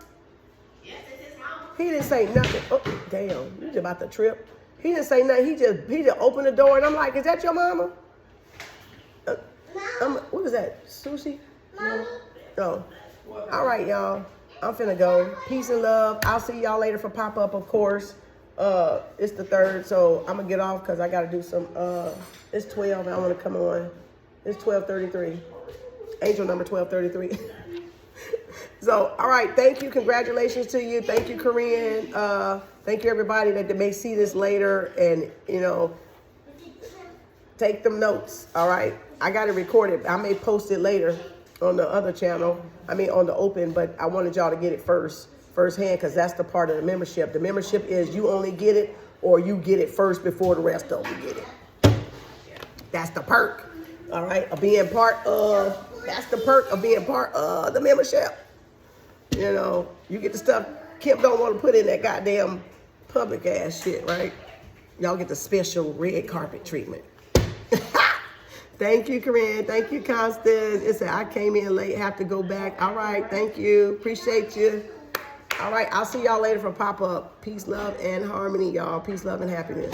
Yes, it's his mama. He didn't say nothing. Oh, damn. You just about to trip. He didn't say nothing. He just opened the door, and I'm like, is that your mama? What is that? Sushi? Mommy. No. All right, y'all. I'm finna go. Peace and love. I'll see y'all later for pop-up, of course. It's the 3rd, so I'm going to get off because I got to do some, it's 12, and I want to come on. It's 12:33. Angel number 1233. So, all right. Thank you. Congratulations to you. Thank you, Korean. Thank you, everybody that may see this later and, take them notes. All right. I got it recorded. I may post it later on the other channel. On the open, but I wanted y'all to get it firsthand, because that's the part of the membership. The membership is you only get it, or you get it first before the rest of them get it. That's the perk. All right. That's the perk of being part of the membership. You get the stuff Kim don't want to put in that goddamn public ass shit, right? Y'all get the special red carpet treatment. Thank you, Corinne. Thank you, Constance. It said I came in late, have to go back. All right, thank you. Appreciate you. All right, I'll see y'all later for pop-up. Peace, love, and harmony, y'all. Peace, love, and happiness.